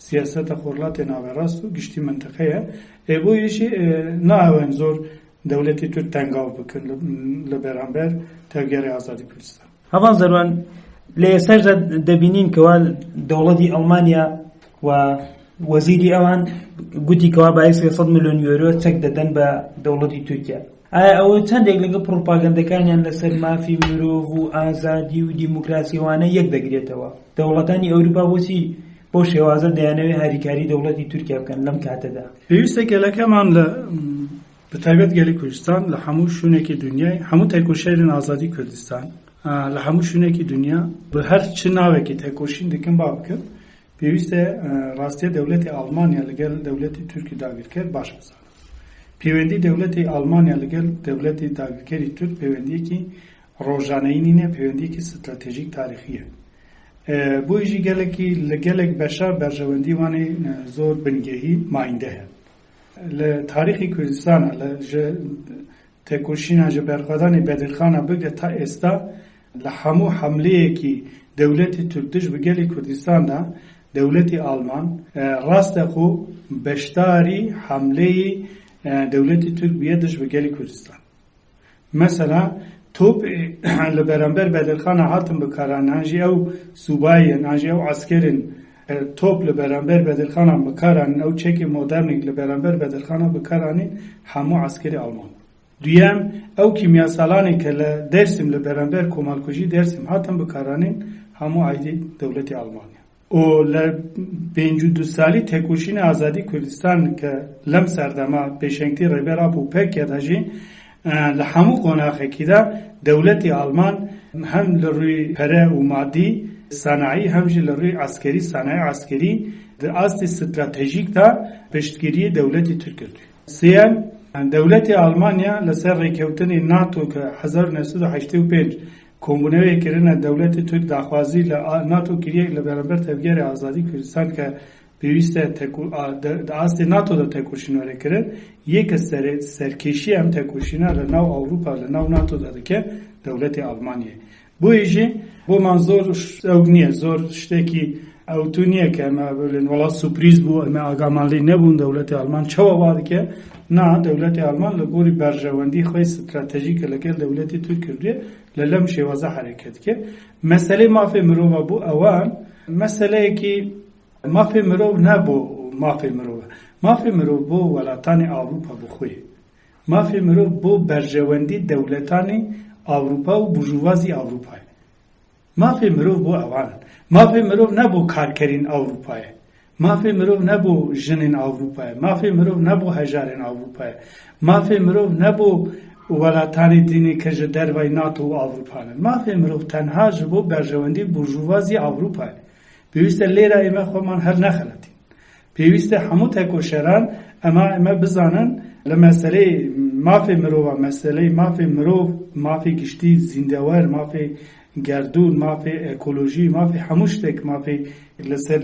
سیاسەتە خۆرڵاتی ناوەڕاست و گشتی منتەقەیە. بۆ یەشی ناوێن زۆر دەوڵەتی تورک تەنگاو بکەن لە بەرامبەر تەبگەری ئازادی کوردستان. هەڵان زەروان لە ئێستاشدا دەبینین کەوا دەوڵەتی ئەڵمانیا و وەزیری ئەوان گوتی کەوا بای 300 میلیۆن یۆرۆ چەک دەدەن بە دەوڵەتی تورکیا. ئایا ئەوە چەندێک لەگە پڕۆپاگەندەکانیان لەسەر مافی مرۆڤ و ئازادی و دیموکراسیوانە یەک دەگرێتەوە؟ دەوڵەتانی ئەوروپا بۆچی بۆ شێوازە دەیانەوێت هاریکاری دەوڵەتی تورکیا بکەن لەم کاتەدا؟ پێویستە گەلەکەمان لە بەتایبەت گەلی کوردستان لە هەموو شوێنێکی دنیای هەموو تێکۆشەرێن ئازادی کوردستان لە هەموو شوێنێکی دنیا بە هەر چ ناوێکی تێکۆشین دەکەن با بکەن، پێویستە ڕاستیە دەوڵەتی ئەڵمانیا لەگەڵ دەوڵەتی تورکی داگیرکەر باش بزانن. پەیوەندی دەوڵەتی ئەڵمانیا لەگەڵ دەوڵەتی داگیرکەری تورک پەیوەندیەکی ڕۆژانەیی نینە، پەیوەندیەکی ستراتێژیک تاریخیە. بۆیژی گەلێکی لە گەلێک بەشە بەرژەوەندی وانەی زۆر بنگەهی مایندە هەیە لە تاریخی کوردستانە لە تێکۆشینە ژە بەرخوادانی بەدرخانە بگرێت تا ئێستا لە هەموو حملەیەکی دەوڵەتی تورک دژ بە گەلی کوردستاندا دەوڵەتی ئەڵمان ڕاستەخۆ بەشداری حملەی دەوڵەتی تورک بێ دژ بە گەلی کوردستان. مەسەلا تۆپ لە بەرامبەر بەدرخانە هاتن بەکاران ناژی ئەو سوبایە ناژی ئەو عسکرن تۆپ لە بەرامبەر بەدرخانە بەکاران ئەو چێکی مۆدەرنێک لە بەرامبەر بەدرخانە بەکارانی هەموو عسکری ئەڵمان. دویەم ئەو کیمیاسالانی کە لە دەرسم لە بەرامبەر کۆمەڵکوژی دەرسم هاتن بەکارانین هەموو ئایدی دەوڵەتی ئەڵمانیا. و لە 52 سالی تێکۆشینە ئازادی کوردستان کە لەم سەردەما پێشەنگتی ڕێبەر ئاپۆپێکە دەژی لە هەموو قۆناغێکیدا دەوڵەتی ئەڵمان هەم لە ڕووی پەرە و مادی سانایی هەمژی لە ڕووی عسکەری سانایی عسکەری ئاستی ستراتێژیکدا پشتگیری دەوڵەتی تورک کرد. سێم دەوڵەتی ئەڵمانیا لەسەر ڕێکەوتنی ناتۆ کە 1985 کۆمبوونەوەیکردنە دەوڵەتی تورک داخوازی لە ناتۆ کریەک لە بەرامبەر تەبگەری ئازادی کوردستان کە پێویستە ئاستی ناتۆدا تێکۆشینەوەرەکردن یەکە سەرکێشی ئەم تێکۆشینە لە ناو ئەوروپا لە ناو ناتۆدا دەکە دەوڵەتی ئەڵمانیە. بۆیژی بۆمان زۆر ئەو نییە زۆر شتێکی ئەوتو نییە کە ئەمە بڵێن وڵات سوپریز بوو ئەمە ئاگامانلی نەبوون دەوڵەتی ئەڵمان چەوە وا دەکە. نا دەوڵەتی ئەڵمان لە گۆری بەرژەوەندی خۆی ستراتێژیکە لەگەڵ دەوڵەتی تورک کردێ لە لەم شێوازە حرەکەت کرد. مەسەلەی مافی مرۆڤ بوو ئەوان مەسەلەیەکی مافی مرۆڤ نەبوو مافی مرۆڤ. مافی مرۆڤ بۆ وڵاتانی ئەوروپا بخۆی. مافی مرۆڤ بۆ بەرژەوەندی دەوڵەتانی ئەوروپا و بژوازی ئەوروپای. مافی مرۆڤ بۆ ئەوان. مافی مرۆڤ نەبوو کارکەرین ئەوروپایە. مافی مرو نبو جنین ئەوروپای، مافی مرو نبو هەژارین ئەوروپای، مافی مرو نبو وڵاتانی دینی کە ji dervey NATO û Avrupayê. Mafê mirov tenha ji bo berjewendî burjuvazî Avrupayê. Pêwîst e lêra ême xweman her nexeletîn. Pêwîst e hemû tekoşeran eme bizanin li meseleyê mafê mirova, meseleyê mafê mirov, mafê giştî, zîndewer, mafê gerdûn, mafê ekolojî, mafê hemû ştek mafê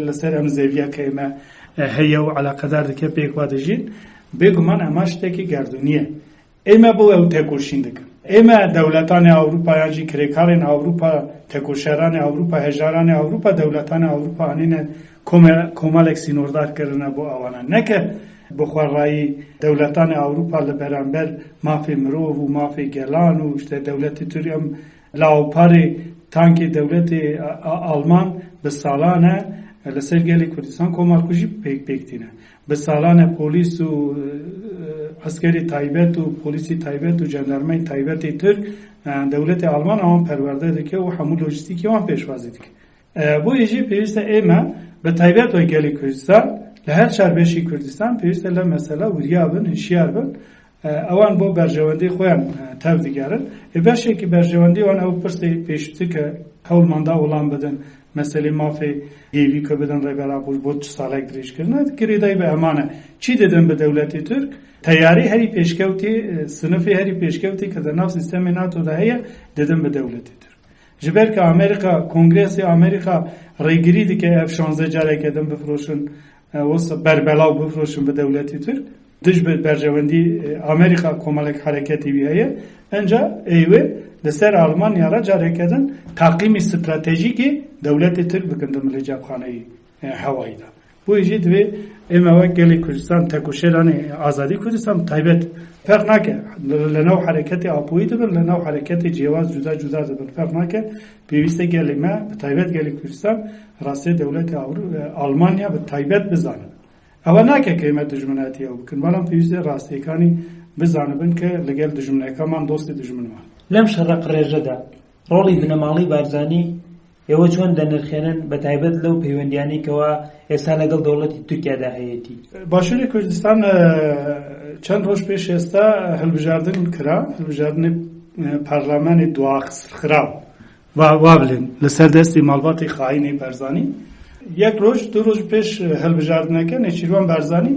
li ser em zeviyeke ême heye û eleqedar dike pêk wa dijîn. Bêguman ema ştekî gerdûnî ye. Ême bo ew tekoşîn dikin. Ême dewletanê Ewropayan jî kirêkarên Ewropa, tekoşeranê Ewropa, hejaranê Ewropa, dewletanê Ewropa anîne komalek sînordar kirine bo awanan. Neke bi xwarayî dewletanê Ewropa li beramber mafê mirov û mafê gelan û işte dewletê Tirkiye em lawparê tankê dewletê Alman bi salan e li ser gelê Kurdistan komarku jî pêk tîne. Bi salan e polîs û askerê taybet û polîsê taybet û jandarmayê taybetê Tirk dewletê Alman awan perwerde dike û hemû lojîstikê wan pêşwazî dike. Bûyê jî pêwîst e ême bi taybet wê gelê Kurdistan li her çarbeşî Kurdistan pêwîst e li mesela wiriya bin, hişyar bin ewan bo berjewendî xweyan tev digerin. Beşekî berjewendî wan ew pirsê pêştî ke hewlmanda olan bidin meselê mafê hêvî ke bidin rêbera bo çi salek dirêjkirine girêdayî bi eman e. Çî didin bi dewletê Tirk? Teyarî herî pêşkewtî, sinifê herî pêşkewtî ke di nav sîstemê NATO de heye didin bi dewletê Tirk. Ji ber ke Amerîka, Kongresê Amerîka rêgirî dike ev 16 careke din bifroşin berbelav bifroşin bi dewletê Tirk. Dij bi berjewendî Amerîka komalek hereketî wî heye. Enca eywê li ser Almanya ra careke din taqîmî stratejîkî dewletê Tirk bikin di milê cevxaneyî hewayî de. Bu jî divê ême wek gelê Kurdistan tekoşeranê azadî Kurdistan taybet ferq nake. Li nav hereketê Apoyî dibin, li nav hereketê cêwaz cuda cuda dibin. Ferq nake. Pêwîst e gelê me bi taybet gelê Kurdistan rastî dewletê Almanya bi taybet bizanin. Ewa nake ke ême dijminatiya ew bikin. Belam pêwîst e rastêkanî bizanibin ke li gel dijminekaman dostê dijmin wan. لەم شەڕە قڕێژەدا ڕۆڵی بنەماڵی بارزانی ئێوە چۆن دەنرخێنن بە تایبەت لەو پەیوەندیانەی کەوا ئێستا لەگەڵ دەوڵەتی تورکیادا هەیەتی؟ باشووری کوردستان چەند ڕۆژ پێش ئێستا هەڵبژاردن کرا، هەڵبژاردنی پارلەمانی دواخستراو وا بڵێن لەسەر دەستی ماڵباتی خاینی بارزانی. یەک ڕۆژ دوو ڕۆژ پێش هەڵبژاردنەکە نێچیروان بارزانی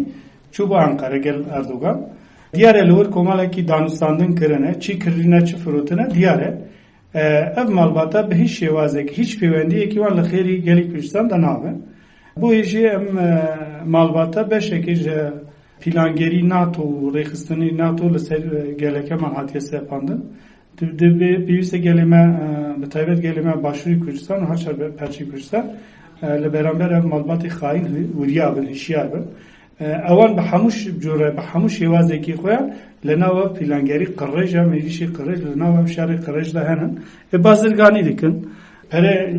چوو بۆ ئەنقەرە گەل ئەردۆغان. دیارە لەوەر کۆمەڵێکی دانوستاندن کردنە چی کردینە چی فرۆتنە دیارە ev malbata bi hiç şêwazek, hiç pêwendiyekî wan li xêrî gelê Kurdistan de nabe. Bûyê jî em malbata beşekî ji pîlangerî NATO û rêxistinê NATO li ser geleke man hatiye sepandin. Pêwîst e gelê me bi taybet gelê me Başûrî Kurdistan û her çarpêçî Kurdistan li beramber ev malbatê xaîn wiriya bin, hişyar bin. Ewan bi hemû cure, bi hemû şêwazekî xwe li nav ev pîlangerî qirêj ya êrişî qirêj li nav ev şerê qirêj de henin. Bazirganî dikin, pere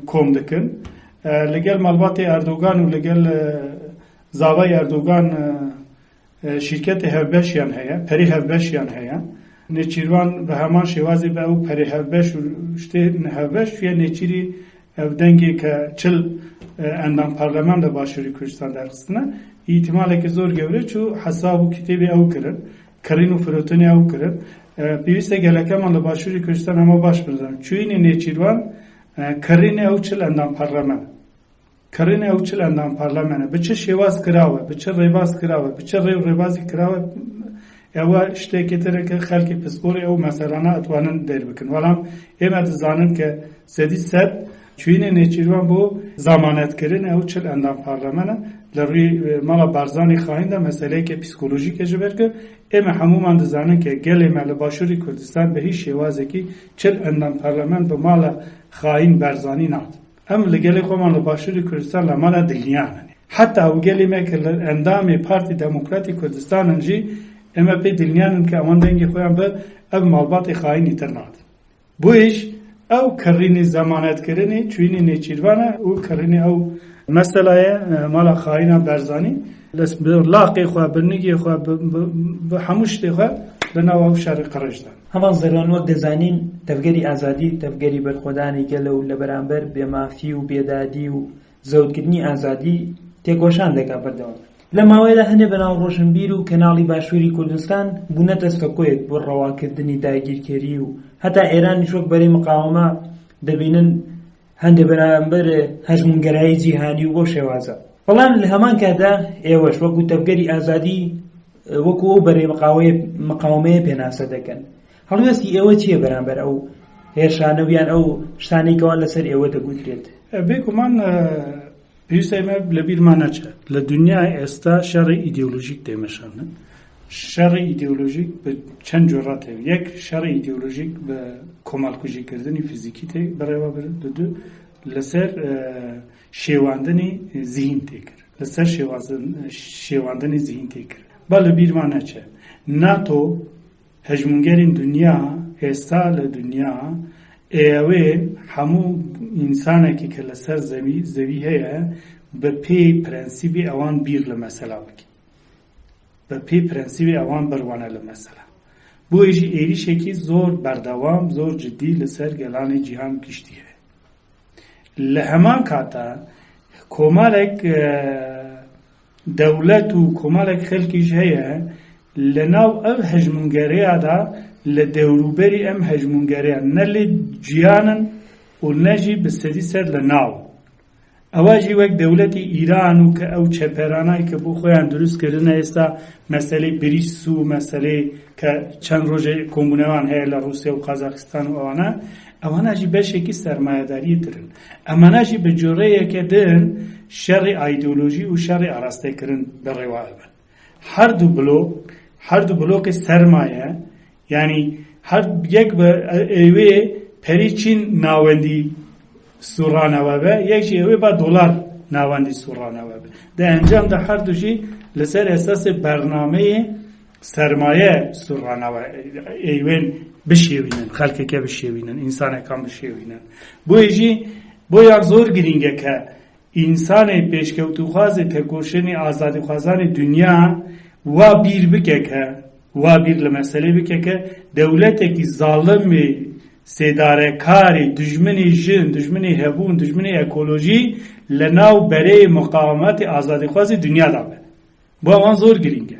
kom dikin. Li gel malbatê Erdogan û li gel zavayê Erdogan şîrketê hevbeşiyan heye, perî hevbeşiyan heye. Nêçîrvan bi heman şêwazê be ew perê hevbeş û ştê hevbeş fiye nêçîrî ev dengê ke çil endam parlamenda Başûrî Kurdistan derxistine îhtimaleke zor gewre çû hesab û kitêbê ew kirin, kirîn û firotinê ew kirin. Pêwîst e gelekeman li Başûrî Kurdistan hema baş bizanin. Çûyînê nêçîrvan kirînê ew çil endam parlament. Kirînê ew çil endam parlament. Bi çi şêwaz kirawe, bi çi rêbaz kirawe, bi çi rêv rêbazî kirawe ewa ştekê tireke xelkê pisporê ew meselana etwanin derbikin. Welam ême dizanin ke sedî sed çûyînê nêçîrvan bû zamanetkirin ew çil endam parlamene li rûyê mala barzanî xaîn de meseleyeke psikolojîk e ji ber ku ême hemûman dizanin ke gelê me li Başûrî Kurdistan bi hiç şêwazekî çil endam parlament bi mala xaîn berzanî nat. Em li gelê xweman li Başûrî Kurdistan li mala dilniyanin. Heta ew gelê me ki li endamê Partî Demokratîk Kurdistanin jî ême pê dilniyanin ke ewan dengê xweyan bi ev malbatê xaînî tir natin. Bûyê jî ew kirînê zamanetkirinê çûyînê nêçîrvan e û kirînê ew meselaya mala xaîna berzanî laqê xwe, birnîgê xwe, bi hemû ştê xwe li nav ew şerê qirêj de. هەمان زەران وەک دەزانین تەفگەری ئازادی تەفگەری بەرخۆدانی گەلە و لە بەرامبەر بێمافی و بێدادی و زەوتکردنی ئازادی تێکۆشان دەکات بەردەوام. لە ماوەیەدا هەندێک بەناو ڕۆشنبیر و کەناڵی باشووری کوردستان بوونە دەستەکۆیەک بۆ ڕەواکردنی داگیرکێری و هەتا ئێرانیش وەک بەرەی مقاومە دەبینن هەندێک بەرامبەر هەژمونگەرایی جیهانی و بۆ شێوازە. بەڵام لە هەمان کاتدا ئێوەش وەکو تەبگەری ئازادی وەکو ئەو بەرەی مقاومەیە پێناسە دەکەن. هەڵوێستی ئێوە چییە بەرامبەر ئەو هێرشانە ویان ئەو شتانێکەوە لەسەر ئێوە دەگوترێت؟ بێگومان پێویستە ئێمە لە بیرمان نەچێت لە دنیای ئێستا شەڕی ئیدئۆلۆژیک دێمەشانن. شەڕی ئیدئۆلۆژیک بە چەند جۆرات هەیە. یەک شەڕی ئیدئۆلۆژیک بە کۆمەڵکوژیکردنی فیزیکی تێ بەڕێوە برن. دوو لەسەر شێواندنی زیین تێکرد، لەسەر شێواندنی زیین تێکرد. با لە بیرمان نەچێت ناتۆ هەژمونگەرین دنیا ئێستا لە دنیا ئێوێ هەموو ئینسانێکی کە لەسەر زەوی هەیە بە پێی پرەنسیبی ئەوان بیر لە مەسەلا بکە، بە پێی پرەنسیبی ئەوان بڕوانە لە مەسەلا. بۆیژی عێریشێکی زۆر بەردەوام زۆر جدی لەسەر گەلانی جیهان گشتی هەیە. لە هەمان کاتە کۆمەڵێک دەوڵەت و کۆمەڵێک خەڵکیش هەیە لە ناو ئەم هەژمونگەرەیەدا لە دەوروبەری ئەم هەژمونگەرەیە نە لێ گیانن و نەژی بەسەری سەر لە ناو. ئەواژی وەک دەوڵەتی ئیران و کە ئەو چەپێرانای کە بۆ خۆیان دروستکردنە ئێستا مەسەلەی بریس و مەسەلەی کە چەند ڕۆژێ کۆمبوونەوان هەیە لە رووسیا و قازاقستان و ئەوانەژی بەشێکی سەرمایەداری ترن. ئەمانەژی بە جۆرەیەکە دن شەڕی ئایدۆلۆژی و شەڕی ئاراستەکردن بەڕێوە بن. هەردوو بلۆکی سەرمایە، یعنی هەر یەک بە ئێوێ پەری چین ناوەندی سوڕانەوە بە، یەکشی ئەوێ با دۆلار ناوەندی سوڕانەوە بە. دە ئەنجام دا هەردووشی لەسەر ئێساسی بەرنامەیە سەرمایە سوڕانەوە ئێوێن بشێوینن، خەڵکێکە بشێوینن، ئینسانەکان بشێوینن. بۆیژی بۆیان زۆر گرینگە کە ئینسانی پێشکەوتوخوازی تێکۆشتنی ئازادیخوازانی دنیا وا بیر بکە کە وا بیر لە مەسەلەی بکە کە دەوڵەتێکی زاڵمی سێدارەکاری دژمنی ژن، دژمنی هەبوون، دژمنی ئەکۆلۆژی لە ناو بەرەی مقاومەتی ئازادیخوازی دنیادا بێت. بۆ ئەوان زۆر گرینگە.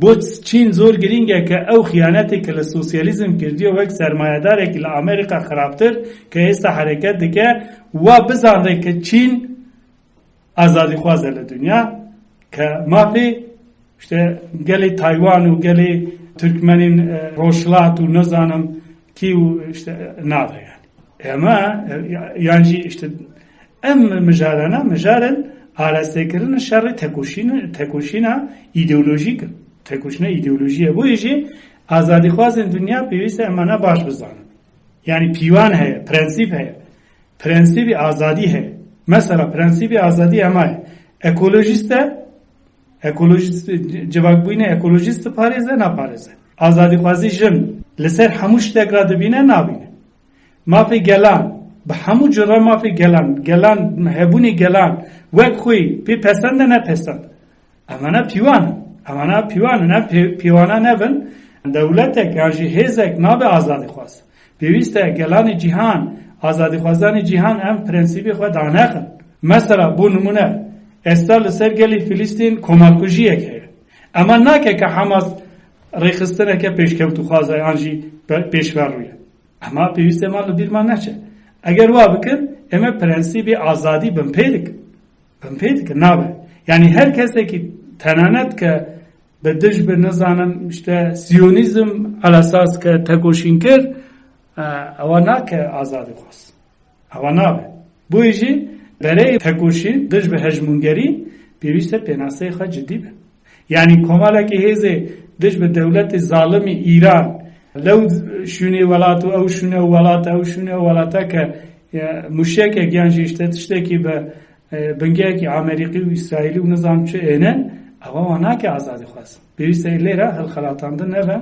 بۆ چین زۆر گرینگە کە ئەو خیانەتێک کە لە سۆسیالیزم کردیە وەک سەرمایەدارێکی لە ئەمریکا خراپتر کە ئێستا حرەکەت دەکە وا بزانڕێ کە چین ئازادیخوازە لە دنیا کە مافی گەلی تایوان و گەلی تورکمەنین ڕۆژهەڵات و نەزانم کی و ناڕێیان. ئێمە یانجی ئەم مژارانە مژارن ئاراستەکردنە شەڕی تێکۆشینە ئیدئۆلۆژیکن، تێکۆشینە ئیدئۆلۆژیە. بۆیژی ئازادیخوازن دنیا پێویستە ئەمانە باش بزانن. یعنی پیوان هەیە، پرەنسیب هەیە، پرەنسیبی ئازادی هەیە. مەسەلا پرەنسیبی ئازادی ئەمایە ئەکۆلۆژیستە، ئەکۆلۆژیست جواببووینە ئەکۆلۆژیستە پارێزە ناپارێزە. ئازادیخوازی ژن لەسەر هەموو شتێکرا دەبینە نابینە. مافی گەلان بە هەموو جۆرە مافی گەلان هەبوونی گەلان وەک خۆی پێ پەسەندە نەپەسەند. ئەمانە پیوانە پیوانە نەبن. دەوڵەتێک یاژی هێزێک نابێ ئازادیخواز. پێویستە گەلانی جیهان ئازادیخوازانی جیهان ئەم پرەنسیبی خۆ دانەخن. مەسەلا بۆ نمونە ئێستا لەسەر گەلی فیلیستین کۆمەڵکوژیەک هەیە. ئەمە ناکە کە حەماس ڕێخستنەکە پێشکەوتوخوازە یانژی پێشوەڕوویە. ئەمە پێویستە ماڵ لە بیرمان نەچێت. ئەگەر وا بکرد ئێمە پرەنسیبی ئازادی بم پێ دکن نابێت. یعنی هەر کەسێکی تەنانەت کە بە دژ بە نەزانم سیۆنیزم ئەلەساس کە تەکۆشین کرد ئەوە ناکە ئازادیخواز، ئەوە نابێت. بۆیژی بەرەی تەکۆشین دژ بە هەژمونگەری پێویستە پێناسەی خە جدی بێت. یعنی کۆمەڵێکی هێزێ دژ بە دەوڵەتی زاڵمی ئیران لەو شوێنی وڵات و ئەو شوێنە وڵاتە ئەو شوێنە وڵاتە کە موشێکێک یانژی شتێکی بە بنگەیەکی ئامریکی و ئیسرائیلی و نەزانم چ ئێنن ئەوە ناکە ئازادیخواز. پێویستە لێرە هەڵخەڵاتاندن نەبە.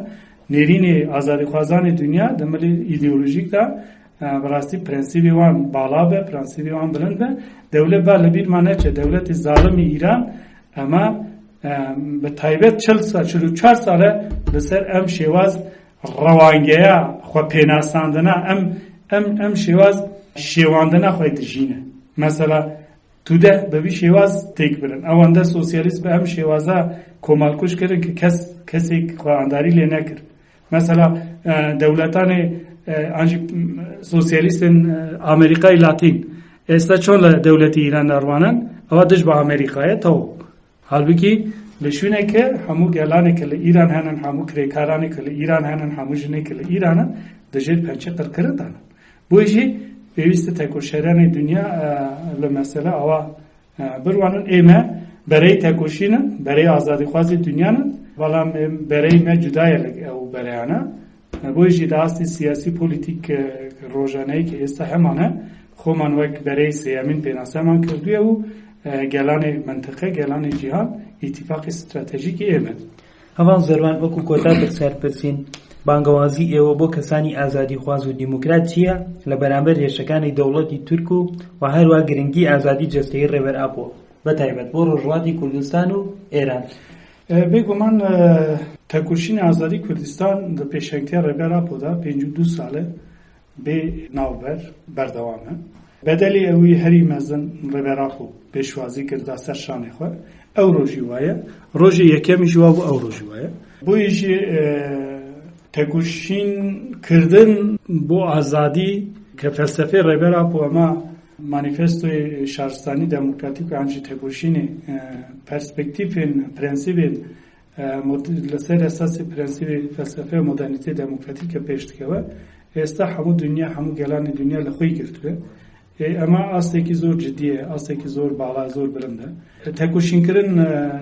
نێرینی ئازادیخوازانی دنیا دەمەلی ئیدئۆلۆژیکدا بەڕاستی پرەنسیبی وان باڵا بێ، پرەنسیبی وان بلند بێ. دەوڵەت با لە بیرمان نەچێت دەوڵەتی زاڵمی ئیران ئەمە بە تایبەت 44 ساڵە لەسەر ئەم شێواز ڕەوانگەیە خۆ پێناساندنە ئەم شێواز شێواندنە خۆی دژینە. مەسەلا توده ببی شواز تک برن اوانده سوسیالیست به هم شوازه کمالکوش کردن که کسی خواهانداری لی نکر مثلا دولتان انجی سوسیالیست امریکای لاتین استا چون دولتی ایران داروانن او دش با امریکای تو halbuki لشونه که همو گلانه که ایران هنن همو کریکارانه که ایران هنن همو جنه که ایرانن دجید پنچه قرقره دانن بویجی بیویست تکوشران دنیا لمساله اوا بروانن ایمه برای تکوشینن برای آزادی خوازی دنیانن ولام برای ما جدای لگ او برای آنها بویجی داستی سیاسی پولیتیک روزانه‌ای که است همانه خومن وقت برای سیامین بیناسمان کردوی او گلان منطقه گلان جهان اتفاق استراتژیک ایمه هەواڵ زەروان وەکو کۆتا بەسەر پرسین بانگەوازی ئێوە بۆ کەسانی ئازادی خواز و دیموکرات چییە لە بەرامبەر هێرشەکانی دەوڵەتی تورک و هەروە گرنگی ئازادی جەستەیی ڕێبەر ئاپۆ بەتایبەت بۆ ڕۆژهەڵاتی کوردستان و ئێران بێگومان تەکوشینی ئازادی کوردستان لە پێشەنگتیە ڕێبەر ئاپۆدا 52 ساڵە بێ ناوبەر بەردەوامە بەدەلی ئەوەی هەری مەزن ڕێبەر ئاپۆ پێشوازی کردا سەر شانێ خۆ ئەو ڕۆژی وایە ڕۆژی یەکەمیش وا بوو ئەو ڕۆژی وایە بۆیشی تەکوشین کردن بۆ ئازادی کە فەلسەفەی ڕێبەر ئاپۆ ئەمە مانیفێستۆی شارستانی دەموکراتیک و ئەنجی تەکوشینی پەرسپێکتیفên پرەنسیبên لەسەر ئەساسی پرەنسیبی فەلسەفەی مۆدەرنیتەی دەموکراتیکە پێش دکەوە ئێستا هەموو دنیا هەموو گەلانی دنیا لە خۆی گرتووە ئەمە ئاستێکی زۆر جدیە ئاستێکی زۆر باڵا زۆر بلندە تەکوشینکردن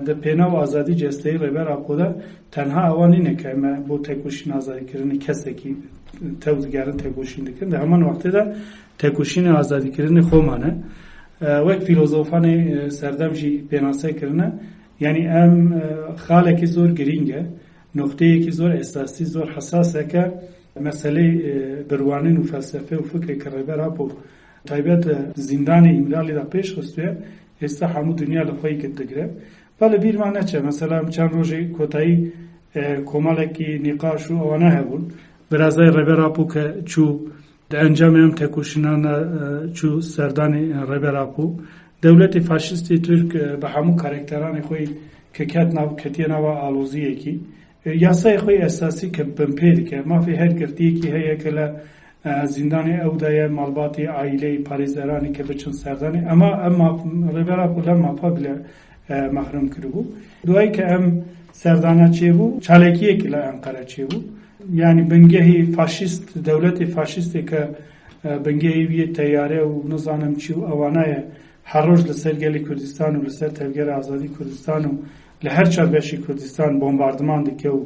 لە پێناو ئازادی جەستەیی ڕێبەر ئاپۆدا تەنها ئەوە نینە کە ئەمە بۆ تەکوشین ئازادیکردنی کەسێکی تەوزگارن تەکوشین دەکەن لە هەمان وەختەدا تەکوشینی ئازادیکردنی خۆمانە وەک فیلۆزۆفانی سەردەمژی پێناسەکردنە یعنی ئەم خاڵێکی زۆر گرینگە نقطەیەکی زۆر ئێستاسی زۆر حەساسە کە مەسەلەی بڕوانین و فەلسەفە و فکرێکی ڕێبەر ئاپۆ تایبەت زیندانی ئیمرالیدا پێش خستوێ ئێستا هەموو دنیا لە خۆی کرد دەگرێت با لە بیرمان نەچێ مەسەلا چەند ڕۆژی کۆتایی کۆمەڵێکی نیقاش و ئەوانە هەبوون برازای ڕێبەر ئاپۆ کە چوو ئەنجامی ئەم تەکوشینانە چوو سەردانی ڕێبەر ئاپۆ دەولەتی فاشستی تورک بە هەموو کارێکتەرانی خۆی کە کەتیە ناوە ئالۆزیەکی یاسای خۆی ئەساسی کە بمپێ دکە مافی هەر گرتیەکی هەیە کە لە زیندانی ئەودایە ماڵباتی ئایلەی پارێزەرانی کە بچن سەردانی ئەمە ئەم ڕێبەر ئاپۆ لەم ماپا لە مەحروم کردبوو دوای کە ئەم سەردانە چێبوو چالێکیەکی لە ئەنقەرە چێبوو یعنی بنگەهی فاشیست دەولەتی فاشیستی کە بنگەهی ویە تەیارە و نزانم چی و ئەوانایە هەر ڕۆژ لەسەر گەلی کوردستان و لەسەر تەرگەرە ئازادی کوردستان و لە هەر چاربەشی کوردستان بۆمباردمان دکە و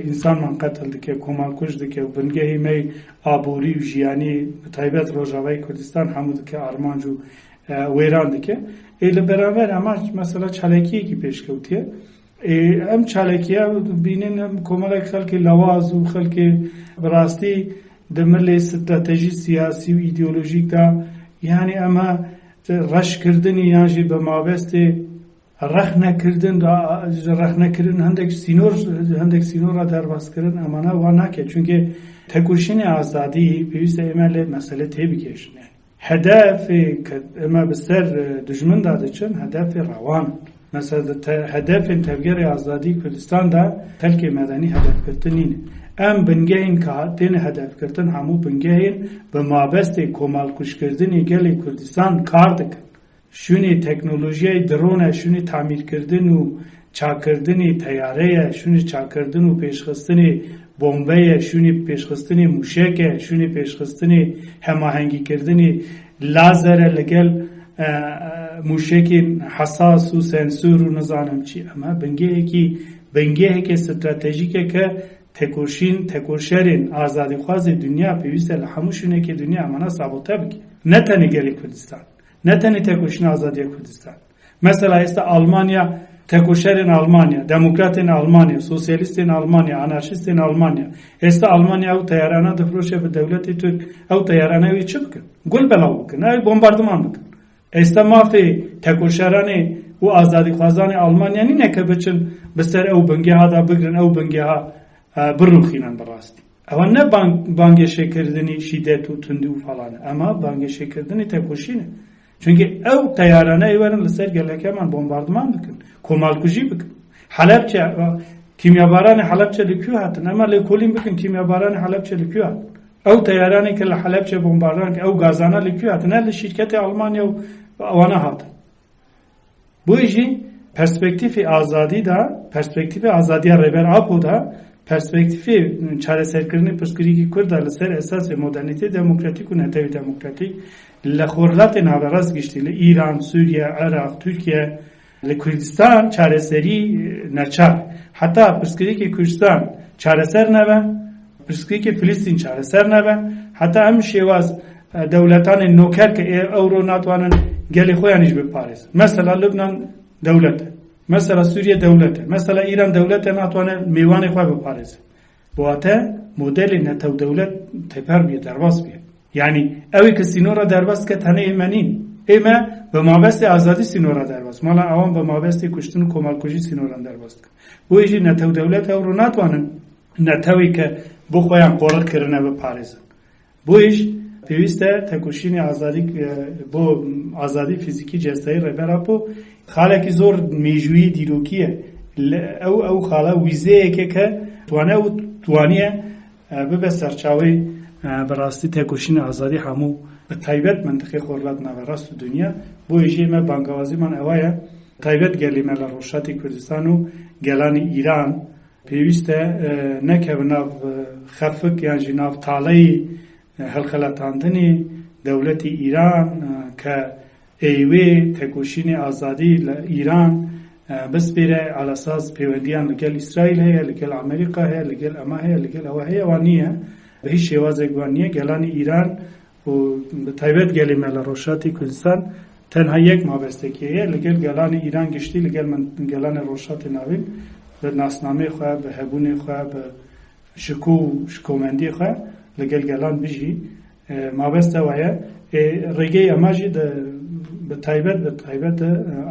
ئینسانمان قەتل دکە کۆمەڵکوژ دکە و بنگەهی مەی ئابووری و ژیانی تایبەت ڕۆژاوای کوردستان هەموو دکە ئارمانج و وێران دکە لە بەرامبەر ئەمە مەسەلا چالاکیەکی پێشکەوتیە ئەم چالاکیە بینن ئەم کۆمەڵێک خەڵکی لەواز و خەڵکی بەڕاستی دەمە لێ ستراتەژی سیاسی و ئیدیۆلۆژیکدا یعنی ئەمە ڕەشکردنی یانژی بە مابەستێ ڕەخنەکردن هەندێک سینۆڕە دەرباسکردن ئەمانە وا ناکێت چونکە تەکوشینی ئازادی پێویستە ئێمە لێ مەسەلە تێبگەشن هەدەفێ کە ئێمە بەسەر دژمندا دەچن هەدەفێ ڕەوان مثلا هدفین تبگیر آزادی کردستان دا تلک مدنی هدف کردنین ام بنگهین که تین هدف کردن همو بنگهین به مابست کمال کش کردنی گلی کردستان کار دکن شونی تکنولوژی درونه شونی تعمیر کردن و چاکردنی تیاره شونی چاکردن و پیشخستنی بمبه شونی پیشخستنی موشک شونی پیشخستنی هماهنگی کردنی لازر لگل موشکی حساس و سنسور و نزانم چی اما بنگه که استراتژیکه که تکوشرین آزادی خواز دنیا پیوسته لحموشونه که دنیا امانا ثابته بگی نه تنی گلی کردستان نه تنی تکوشن آزادی کردستان مثلا است آلمانیا تکوشرین آلمانیا دموکراتین آلمانیا سوسیالیستین آلمانیا آنارشیستین آلمانیا است آلمانیا او تیارانه دفروشه به دولتی ترک او تیارانه وی چی بکن گل بلاو بکن نه بمباردمان بکن است مافی تکوشرانی و آزادی خوازان آلمانیا نه که بچن بسر او بنگه ها دا بگرن او بنگه ها بروخینن براستی اما نه بانگشه کردنی شیدت و تندی و فلانه اما بانگشه کردنی تکوشینه چونکە ئەو تەیارانە ئێوەرن لەسەر گەلەکەمان بۆمباردمان بکەن کۆمەڵکوژی بکەن حەلەبچە کیمیابارانی حەلەبچە لەکوێ هاتن ئەمە لێ کۆلین بکەن کیمیابارانی حەلەبچە لەکوێ هاتن ئەو تەیارانی کە لە حەلەبچە بۆمباردان کە ئەو گازانە لەکوێ هاتن لە شیرکەتی ئەڵمانیا و ئەوانە هاتن بۆیژی پرسپێکتیفی ئازادیدا پرسپێکتیفی ئازادیە ڕێبەر ئاپۆدا پرسپێکتیفی چارەسەرکردنی پرسکریکی کورددا لەسەر ئەساسی مۆدەرنیتی دموکراتیک و نەتەوەی دموکراتیک لە خۆرهەڵاتی ناوەڕاست گشتی لە ئیران، سووریا، عێراق، تورکیا لە کوردستان چارەسەری نەچار حتا پرسکریکی کوردستان چارەسەر نەبە پرسکریکی فلستین چارەسەر نەبە حتا ئەم شێواز دەوڵەتانی نۆکەر کە ئەوڕۆ ناتوانن گەلی خۆیانیش بپارێزن مەسەلا لوبنان دەوڵەتە مەسەلا سووریا دەوڵەتە مەسەلا ئیران دەوڵەتە ناتوانێت میوانی خۆی بپارێزن بواتە مۆدێلی نەتەو دەوڵەت تێپەر بێ دەرباز بێ یعنی ئەوەی کە سینۆرە دەرباز کە تەنە ئێمە نین ئێمە بە مابەستی ئازادی سینۆرە دەرباز ماڵە ئەوان بە مابەستی کوشتن و کۆمەڵکوژی سینۆرەن دەرباز بکەن بۆیژی نەتەو دەوڵەت ئەوڕۆ ناتوانن نەتەوەی کە بۆ خۆیان قۆڕەتکردنە بپارێزن بۆیش پێویستە تەکوشینی ئازادی بۆ ئازادی فیزیکی جەستایی ڕێبەرە بۆ خاڵێکی زۆر مێژوویی دیرۆکیە ئەو خاڵە ویزەیەکە کە توانیە ببە سەرچاوەی بەڕاستی تێکۆشینی ئازادی هەموو بە تایبەت منطقەی خۆرهەڵات ناوەڕاست و دنیا بۆ ئێمە بانگەوازیمان ئەوەیە تایبەت گەلیمە لە ڕۆژهەڵاتی کوردستان و گەلانی ئیران پێویستە نەکەوە ناو خەفک یانجی ناو تاڵەی هەڵخەڵەتاندنی دەوڵەتی ئیران کە ئەیوێ تێکۆشینی ئازادی لە ئیران بسپێرە ئالەساس پەیوەندیان لەگەڵ ئیسرائیل هەیە لەگەڵ ئەمریکا هەیە لەگەڵ ئەمە هەیە لەگەڵ ئەوە هەیە وان نییە بە هیچ شێوازێک وان نییە گەلانی ئیران و بە تایبەت گەلیمە لە ڕۆژهەڵاتی کوردستان تەنها یەک مابەستێکی هەیە لەگەڵ گەلانی ئیران گشتی لەگەڵ گەلانی ڕۆژهەڵاتی ناوین بە ناسنامەی خۆ بە هەبوونی خۆ بە شکو و شکۆمەندی خۆ لەگەڵ گەلان بژی مابەستە وایە ڕێگەی ئەماژی بە تایبەت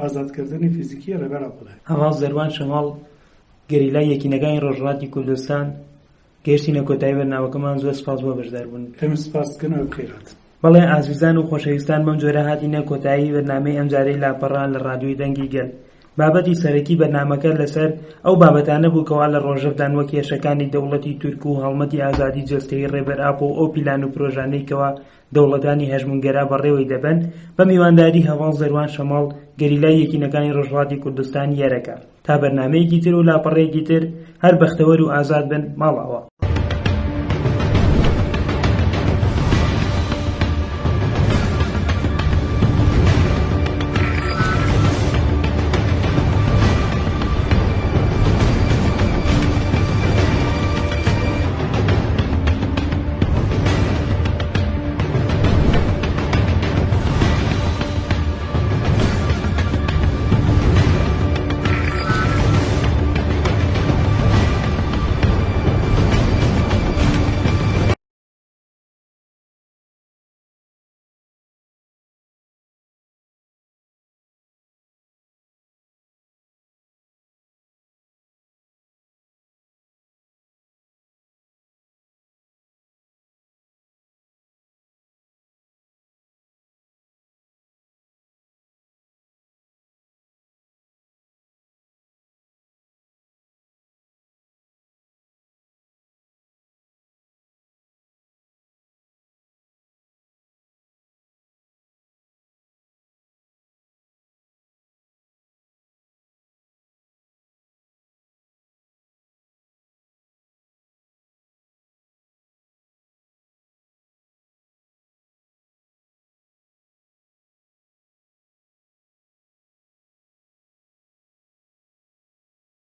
ئازادکردنی فیزیکی ڕێبەرە بڵێ هەواڵ زەروان شەماڵ گەریلای یەکینەکانی ڕۆژهەڵاتی کوردستان گەیشتینە کۆتایی بەرنامەکەمان زۆر سپاس بۆ بەشداربوون ئێمە سپاسکەنەوە بخێرات بەڵێ ئازیزان و خۆشەویستان بەم جۆرە هاتینە کۆتایی بەرنامەی ئەمجارەی لاپەڕان لە ڕادیۆی دەنگی گەل بابەتی سەرەکی بەرنامەکە لەسەر ئەو بابەتانە بوو کەوا لە ڕۆژەفتان وەک کێشەکانی دەوڵەتی تورک و هەڵمەتی ئازادی جەستەیی ڕێبەر ئاپ و ئەو پیلان و پرۆژانەی کەوا دەوڵەتانی هەژمونگەرا بەڕێوەی دەبن بە میوانداری هەواڵ زەروان شەماڵ گەریلای یەکینەکانی ڕۆژهەڵاتی کوردستان یارەکە تا بەرنامەیەکی تر و لاپەڕەیەکی تر هەر بەختەوەر و ئازاد بن ماڵەوە.